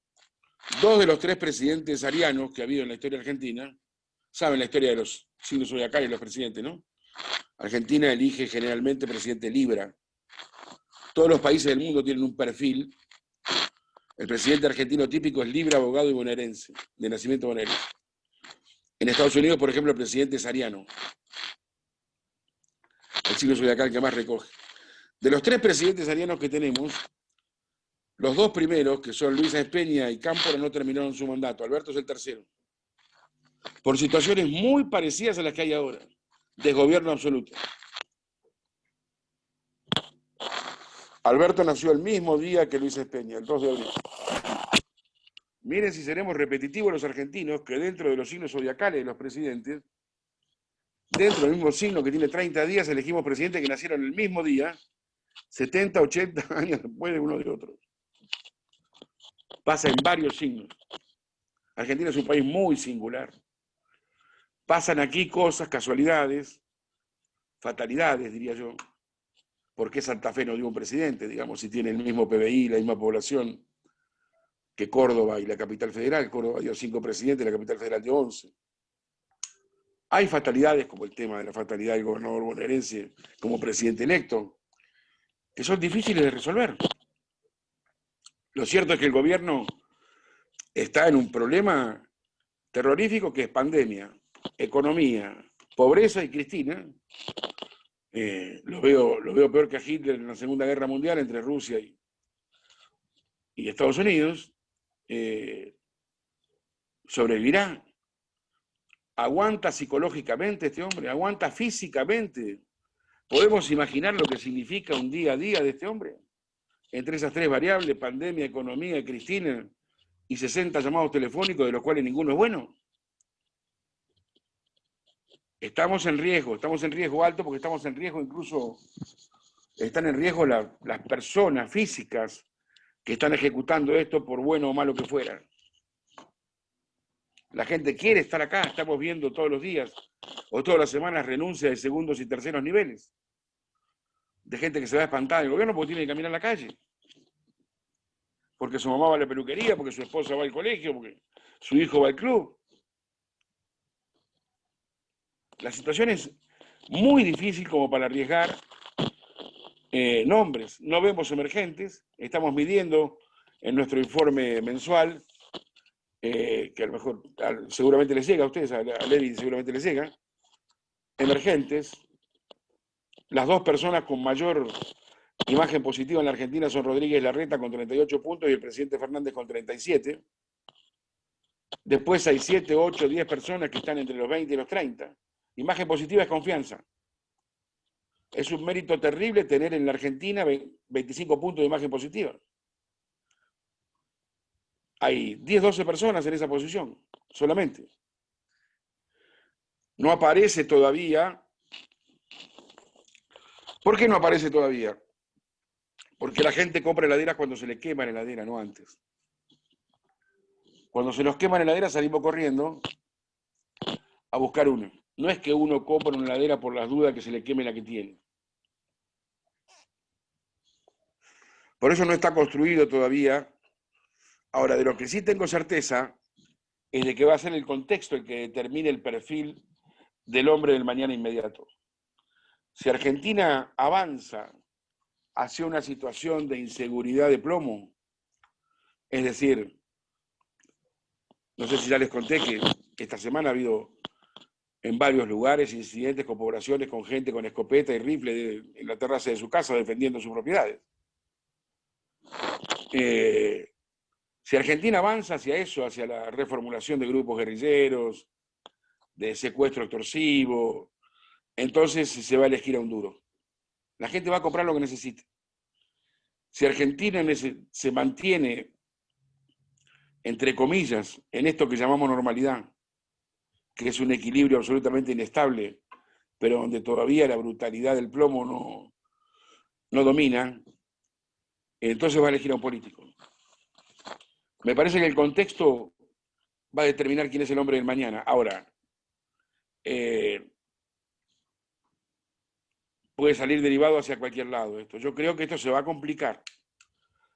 2 de los 3 presidentes arianos que ha habido en la historia argentina, saben la historia de los signos zodiacales de los presidentes, ¿no? Argentina elige generalmente presidente Libra. Todos los países del mundo tienen un perfil. El presidente argentino típico es Libra, abogado y bonaerense, de nacimiento bonaerense. En Estados Unidos, por ejemplo, el presidente es ariano, el signo zodiacal que más recoge. De los 3 presidentes arianos que tenemos, los 2 primeros, que son Luis Espeña y Cámpora, no terminaron su mandato. Alberto es el tercero. Por situaciones muy parecidas a las que hay ahora. Desgobierno absoluto. Alberto nació el mismo día que Luis Espeña, el 2 de abril. Miren si seremos repetitivos los argentinos, que dentro de los signos zodiacales de los presidentes, dentro del mismo signo que tiene 30 días, elegimos presidentes que nacieron el mismo día, 70, 80 años después de uno de otro. Pasa en varios signos. Argentina es un país muy singular. Pasan aquí cosas, casualidades, fatalidades, diría yo. ¿Por qué Santa Fe no dio un presidente? Digamos, si tiene el mismo PBI, la misma población que Córdoba y la capital federal. Córdoba dio 5 presidentes, la capital federal dio 11. Hay fatalidades, como el tema de la fatalidad del gobernador bonaerense como presidente electo, que son difíciles de resolver. Lo cierto es que el gobierno está en un problema terrorífico que es pandemia, economía, pobreza y Cristina. Lo veo peor que a Hitler en la Segunda Guerra Mundial entre Rusia y Estados Unidos. ¿Sobrevivirá? ¿Aguanta psicológicamente este hombre? ¿Aguanta físicamente? ¿Podemos imaginar lo que significa un día a día de este hombre? Entre esas 3 variables, pandemia, economía y Cristina, y 60 llamados telefónicos, de los cuales ninguno es bueno. Estamos en riesgo alto, porque estamos en riesgo incluso, están en riesgo las personas físicas que están ejecutando esto, por bueno o malo que fuera. La gente quiere estar acá, estamos viendo todos los días o todas las semanas renuncias de segundos y terceros niveles, de gente que se va espantada del gobierno porque tiene que caminar a la calle, porque su mamá va a la peluquería, porque su esposa va al colegio, porque su hijo va al club. La situación es muy difícil como para arriesgar nombres. No vemos emergentes, estamos midiendo en nuestro informe mensual que a lo mejor seguramente les llega a ustedes, a Levi seguramente les llega, emergentes. Las dos personas con mayor imagen positiva en la Argentina son Rodríguez Larreta con 38 puntos y el presidente Fernández con 37. Después hay 7, 8, 10 personas que están entre los 20 y los 30. Imagen positiva es confianza. Es un mérito terrible tener en la Argentina 25 puntos de imagen positiva. Hay 10, 12 personas en esa posición, solamente. No aparece todavía. ¿Por qué no aparece todavía? Porque la gente compra heladeras cuando se le quema la heladera, no antes. Cuando se nos quema la heladera salimos corriendo a buscar una. No es que uno compra una heladera por las dudas que se le queme la que tiene. Por eso no está construido todavía. Ahora, de lo que sí tengo certeza es de que va a ser el contexto el que determine el perfil del hombre del mañana inmediato. Si Argentina avanza hacia una situación de inseguridad de plomo, es decir, no sé si ya les conté que esta semana ha habido en varios lugares incidentes con poblaciones, con gente con escopeta y rifle en la terraza de su casa defendiendo sus propiedades. Si Argentina avanza hacia eso, hacia la reformulación de grupos guerrilleros, de secuestro extorsivo, entonces se va a elegir a un duro. La gente va a comprar lo que necesite. Si Argentina se mantiene, entre comillas, en esto que llamamos normalidad, que es un equilibrio absolutamente inestable, pero donde todavía la brutalidad del plomo no domina, entonces va a elegir a un político. Me parece que el contexto va a determinar quién es el hombre del mañana. Ahora, puede salir derivado hacia cualquier lado esto. Yo creo que esto se va a complicar.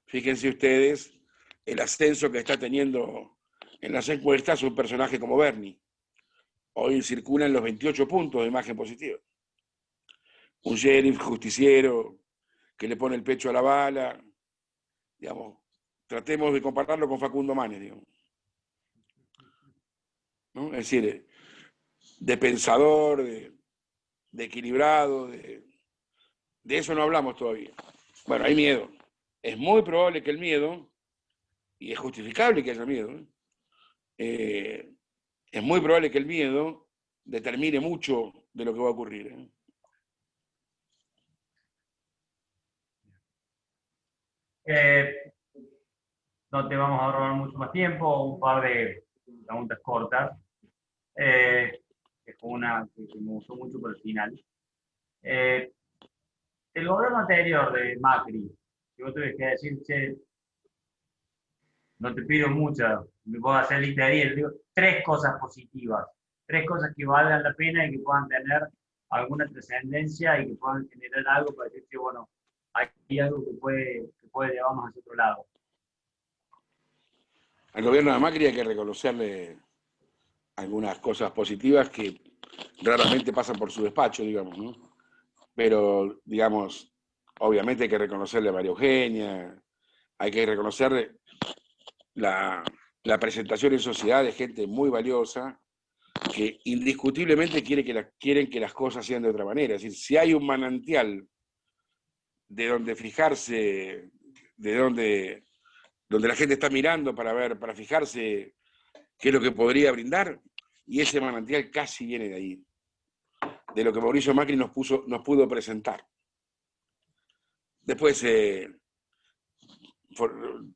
Fíjense ustedes el ascenso que está teniendo en las encuestas un personaje como Bernie. Hoy circulan los 28 puntos de imagen positiva. Un sheriff justiciero que le pone el pecho a la bala. Digamos, tratemos de compararlo con Facundo Manes, digamos. ¿No? Es decir, de pensador, de equilibrado, de eso no hablamos todavía. Bueno, hay miedo. Es muy probable que el miedo, y es justificable que haya miedo, es muy probable que el miedo determine mucho de lo que va a ocurrir. No te vamos a robar mucho más tiempo, un par de preguntas cortas. Es una que me gustó mucho por el final. Eh, el gobierno anterior de Macri, si vos tuvieras que decir, che, no te pido mucho, me puedo hacer lista de 10, digo, tres cosas positivas, tres cosas que valgan la pena y que puedan tener alguna trascendencia y que puedan generar algo para decir que, bueno, hay algo que puede llevarnos hacia otro lado. Al gobierno de Macri hay que reconocerle algunas cosas positivas que raramente pasan por su despacho, digamos, ¿no? Pero, digamos, obviamente hay que reconocerle a María Eugenia, hay que reconocerle la presentación en sociedad de gente muy valiosa que indiscutiblemente quieren que las cosas sean de otra manera. Es decir, si hay un manantial de donde fijarse, de donde la gente está mirando para fijarse qué es lo que podría brindar, y ese manantial casi viene de ahí, de lo que Mauricio Macri nos pudo presentar. Después,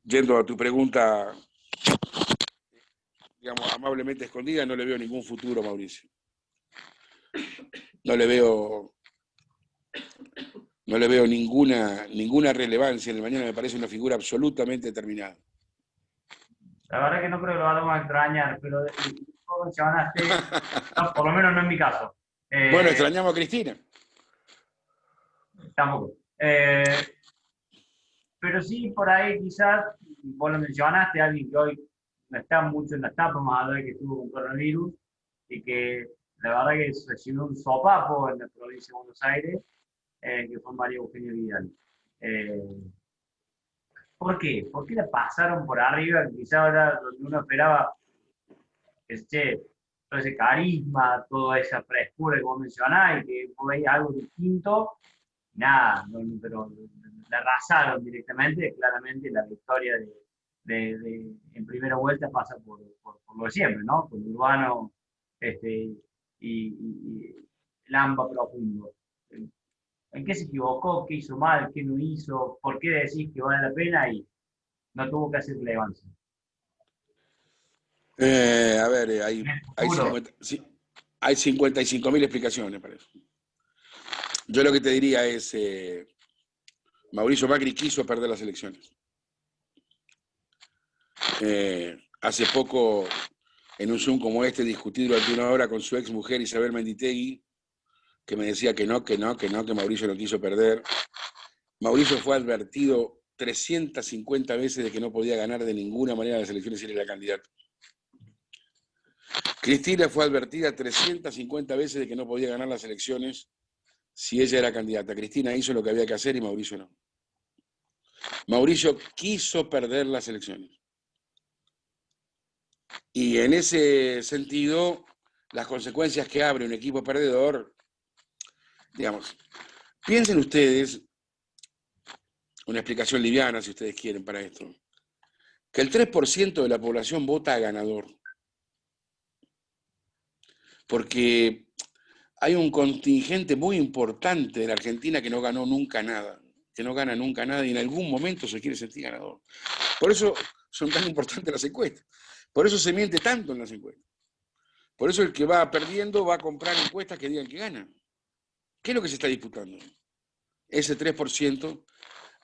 yendo a tu pregunta, digamos, amablemente escondida, no le veo ningún futuro a Mauricio. No le veo ninguna relevancia en el mañana, me parece una figura absolutamente determinada. La verdad que no creo que lo vamos a extrañar, pero como mencionaste, no, por lo menos no en mi caso. Bueno, extrañamos a Cristina. Tampoco. Pero sí, por ahí quizás, vos lo mencionaste, alguien que hoy no está mucho en la etapa, más allá de que estuvo con coronavirus, y que la verdad que recibió un sopapo en la provincia de Buenos Aires, que fue María Eugenia Vidal. Eh, ¿Por qué? ¿Por qué la pasaron por arriba? Quizás ahora donde uno esperaba que che, todo ese carisma, toda esa frescura que vos mencionás y que vos veis algo distinto, nada, pero la arrasaron directamente, claramente la victoria en primera vuelta pasa por lo de siempre, ¿no? Por Urbano y Lamba profundo. ¿En qué se equivocó? ¿Qué hizo mal? ¿Qué no hizo? ¿Por qué decís que vale la pena? Y no tuvo que hacer relevancia. A ver, En el hay, futuro, 50 sí, hay 55.000 explicaciones para eso. Yo lo que te diría es, Mauricio Macri quiso perder las elecciones. Hace poco, en un Zoom como este, discutí durante una hora con su ex mujer Isabel Menditegui, que me decía que no, que Mauricio no quiso perder. Mauricio fue advertido 350 veces de que no podía ganar de ninguna manera las elecciones si era candidato. Cristina fue advertida 350 veces de que no podía ganar las elecciones si ella era candidata. Cristina hizo lo que había que hacer y Mauricio no. Mauricio quiso perder las elecciones. Y en ese sentido, las consecuencias que abre un equipo perdedor, digamos, piensen ustedes, una explicación liviana si ustedes quieren para esto, que el 3% de la población vota a ganador. Porque hay un contingente muy importante en Argentina que no ganó nunca nada, que no gana nunca nada y en algún momento se quiere sentir ganador. Por eso son tan importantes las encuestas. Por eso se miente tanto en las encuestas. Por eso el que va perdiendo va a comprar encuestas que digan que gana. ¿Qué es lo que se está disputando? Ese 3%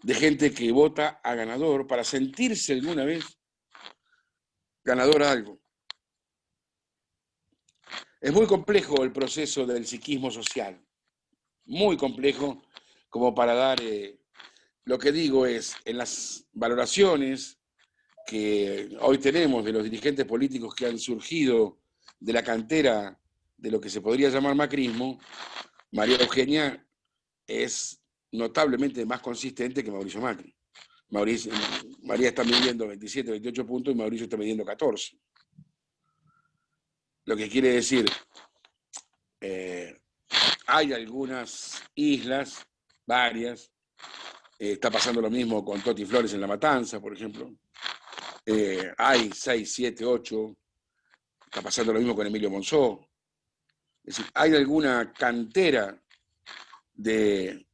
de gente que vota a ganador para sentirse alguna vez ganador a algo. Es muy complejo el proceso del psiquismo social. Muy complejo como para dar... lo que digo es, en las valoraciones que hoy tenemos de los dirigentes políticos que han surgido de la cantera de lo que se podría llamar macrismo, María Eugenia es notablemente más consistente que Mauricio Macri. María está midiendo 27, 28 puntos y Mauricio está midiendo 14. Lo que quiere decir, hay algunas islas, varias, está pasando lo mismo con Toti Flores en La Matanza, por ejemplo. Hay 6, 7, 8, está pasando lo mismo con Emilio Monzó. Es decir, hay alguna cantera de...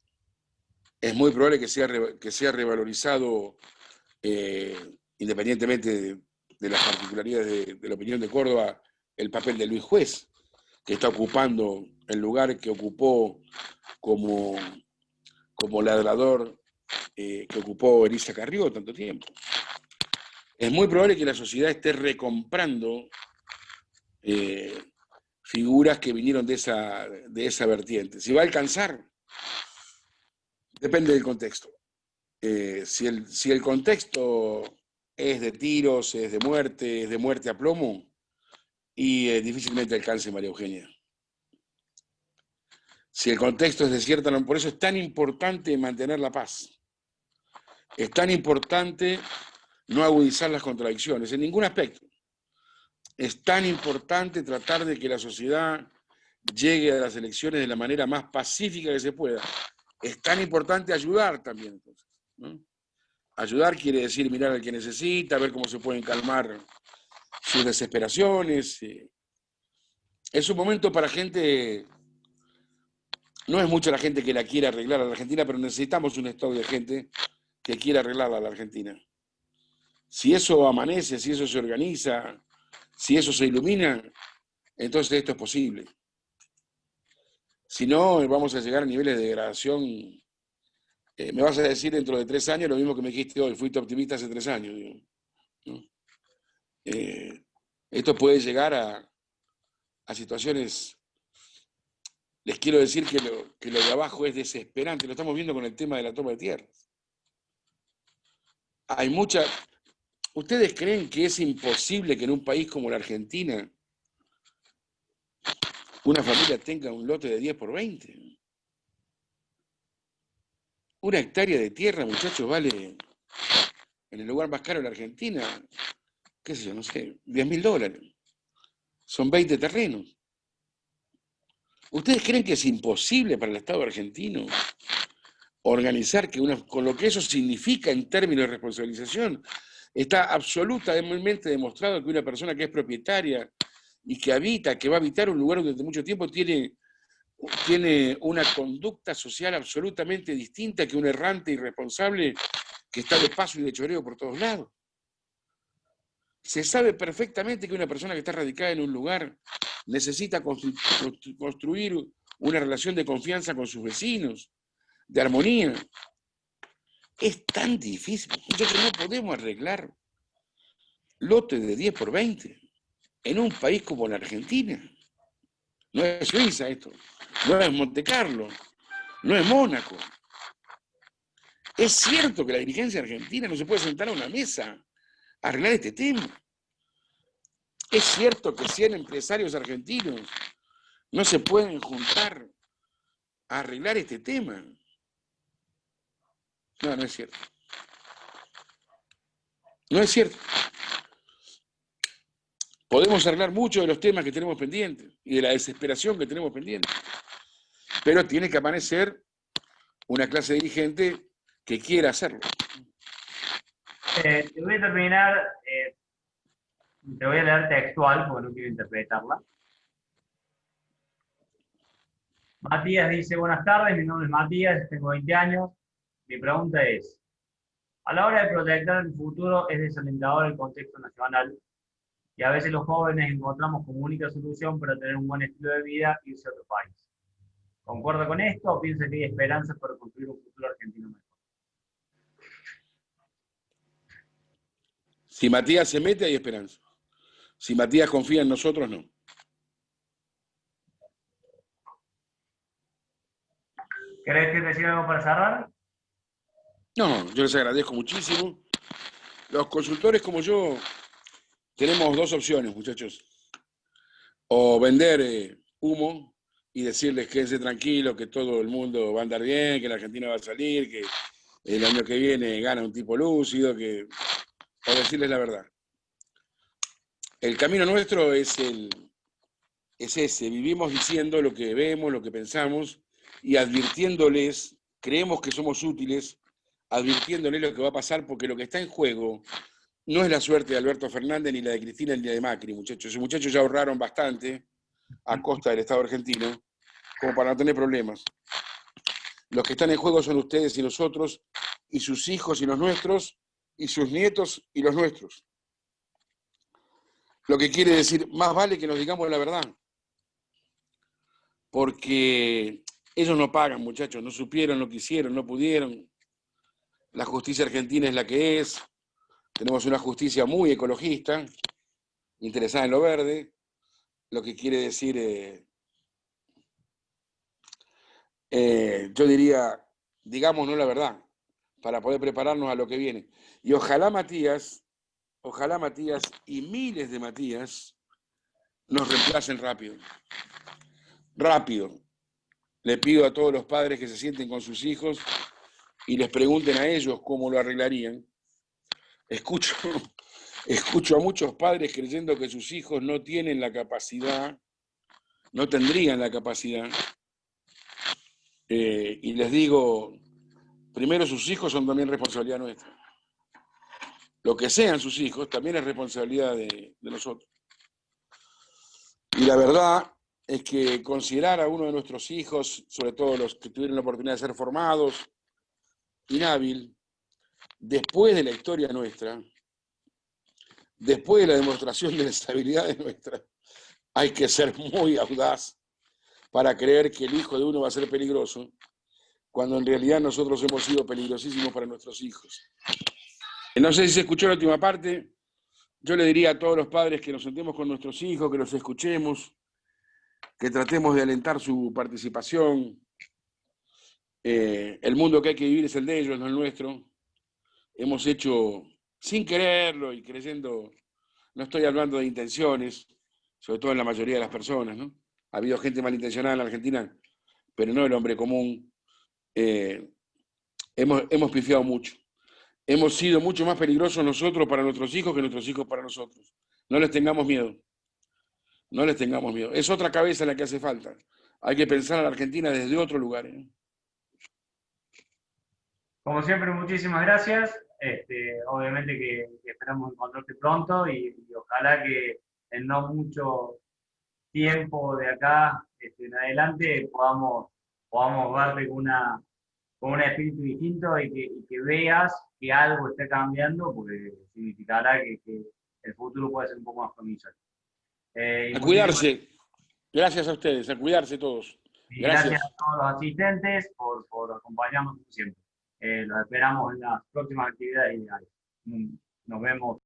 Es muy probable que sea revalorizado, independientemente de las particularidades de la opinión de Córdoba, el papel de Luis Juez, que está ocupando el lugar que ocupó como ladrador que ocupó Elisa Carrió tanto tiempo. Es muy probable que la sociedad esté recomprando figuras que vinieron de esa vertiente. Si va a alcanzar, depende del contexto. Si el contexto es de tiros, es de muerte a plomo, y difícilmente alcance María Eugenia. Si el contexto es de cierta... Por eso es tan importante mantener la paz. Es tan importante no agudizar las contradicciones en ningún aspecto. Es tan importante tratar de que la sociedad llegue a las elecciones de la manera más pacífica que se pueda. Es tan importante ayudar también, entonces, ¿no? Ayudar quiere decir mirar al que necesita, ver cómo se pueden calmar sus desesperaciones. Es un momento para gente... No es mucha la gente que la quiere arreglar a la Argentina, pero necesitamos un estado de gente que quiera arreglarla a la Argentina. Si eso amanece, si eso se organiza, si eso se ilumina, entonces esto es posible. Si no, vamos a llegar a niveles de degradación. Me vas a decir dentro de 3 años lo mismo que me dijiste hoy, fuiste optimista hace 3 años. Digo, ¿no? Esto puede llegar a situaciones... Les quiero decir que lo de abajo es desesperante. Lo estamos viendo con el tema de la toma de tierras. Hay mucha... ¿Ustedes creen que es imposible que en un país como la Argentina una familia tenga un lote de 10 por 20? Una hectárea de tierra, muchachos, vale en el lugar más caro de la Argentina, qué sé yo, no sé, $10.000. Son 20 terrenos. ¿Ustedes creen que es imposible para el Estado argentino organizar con lo que eso significa en términos de responsabilización? Está absolutamente demostrado que una persona que es propietaria y que habita, que va a habitar un lugar durante mucho tiempo, tiene una conducta social absolutamente distinta que un errante irresponsable que está de paso y de choreo por todos lados. Se sabe perfectamente que una persona que está radicada en un lugar necesita construir una relación de confianza con sus vecinos, de armonía. Es tan difícil. Nosotros no podemos arreglar lotes de 10 por 20 en un país como la Argentina. No es Suiza esto, no es Montecarlo, no es Mónaco. Es cierto que la dirigencia argentina no se puede sentar a una mesa a arreglar este tema. Es cierto que 100 empresarios argentinos no se pueden juntar a arreglar este tema. No, no es cierto. No es cierto. Podemos arreglar muchos de los temas que tenemos pendientes y de la desesperación que tenemos pendiente, pero tiene que amanecer una clase dirigente que quiera hacerlo. Te voy a terminar, te voy a leer textual porque no quiero interpretarla. Matías dice, buenas tardes, mi nombre es Matías, tengo 20 años. Mi pregunta es, a la hora de proyectar el futuro es desalentador el contexto nacional y a veces los jóvenes encontramos como única solución para tener un buen estilo de vida irse a otro país. ¿Concuerda con esto o piensa que hay esperanzas para construir un futuro argentino mejor? Si Matías se mete, hay esperanza. Si Matías confía en nosotros, no. ¿Querés que decir algo para cerrar? No, yo les agradezco muchísimo. Los consultores como yo tenemos dos opciones, muchachos. O vender humo y decirles quédense tranquilos, que todo el mundo va a andar bien, que la Argentina va a salir, que el año que viene gana un tipo lúcido, o decirles la verdad. El camino nuestro es ese, vivimos diciendo lo que vemos, lo que pensamos y advirtiéndoles, creemos que somos útiles, advirtiéndoles lo que va a pasar, porque lo que está en juego no es la suerte de Alberto Fernández, ni la de Cristina, ni la de Macri, muchachos. Esos muchachos ya ahorraron bastante a costa del Estado argentino, como para no tener problemas. Los que están en juego son ustedes y nosotros, y sus hijos y los nuestros, y sus nietos y los nuestros. Lo que quiere decir, más vale que nos digamos la verdad. Porque ellos no pagan, muchachos, no supieron, no quisieron, no pudieron. La justicia argentina es la que es. Tenemos una justicia muy ecologista, interesada en lo verde, lo que quiere decir, yo diría, digámonos la verdad, para poder prepararnos a lo que viene. Y ojalá Matías y miles de Matías nos reemplacen rápido. Rápido. Le pido a todos los padres que se sienten con sus hijos y les pregunten a ellos cómo lo arreglarían. Escucho a muchos padres creyendo que sus hijos no tienen la capacidad, no tendrían la capacidad. Y les digo, primero sus hijos son también responsabilidad nuestra. Lo que sean sus hijos también es responsabilidad de nosotros. Y la verdad es que considerar a uno de nuestros hijos, sobre todo los que tuvieron la oportunidad de ser formados, inhábil, después de la historia nuestra, después de la demostración de las habilidades nuestras, hay que ser muy audaz para creer que el hijo de uno va a ser peligroso, cuando en realidad nosotros hemos sido peligrosísimos para nuestros hijos. No sé si se escuchó la última parte. Yo le diría a todos los padres que nos sentemos con nuestros hijos, que los escuchemos, que tratemos de alentar su participación. El mundo que hay que vivir es el de ellos, no el nuestro. Hemos hecho, sin quererlo y creyendo, no estoy hablando de intenciones, sobre todo en la mayoría de las personas, ¿no? Ha habido gente malintencionada en la Argentina, pero no el hombre común. Hemos pifiado mucho. Hemos sido mucho más peligrosos nosotros para nuestros hijos que nuestros hijos para nosotros. No les tengamos miedo. No les tengamos miedo. Es otra cabeza la que hace falta. Hay que pensar a la Argentina desde otro lugar. Como siempre, muchísimas gracias. Obviamente que esperamos encontrarte pronto y ojalá que en no mucho tiempo de acá en adelante podamos verte con un espíritu distinto y que veas que algo está cambiando, porque significará que el futuro puede ser un poco más promisorio. Y A muchísimas cuidarse. Gracias a ustedes, a cuidarse todos. y gracias a Gracias. todos los asistentes por acompañarnos como siempre. Los esperamos en las próximas actividades ideales. Nos vemos.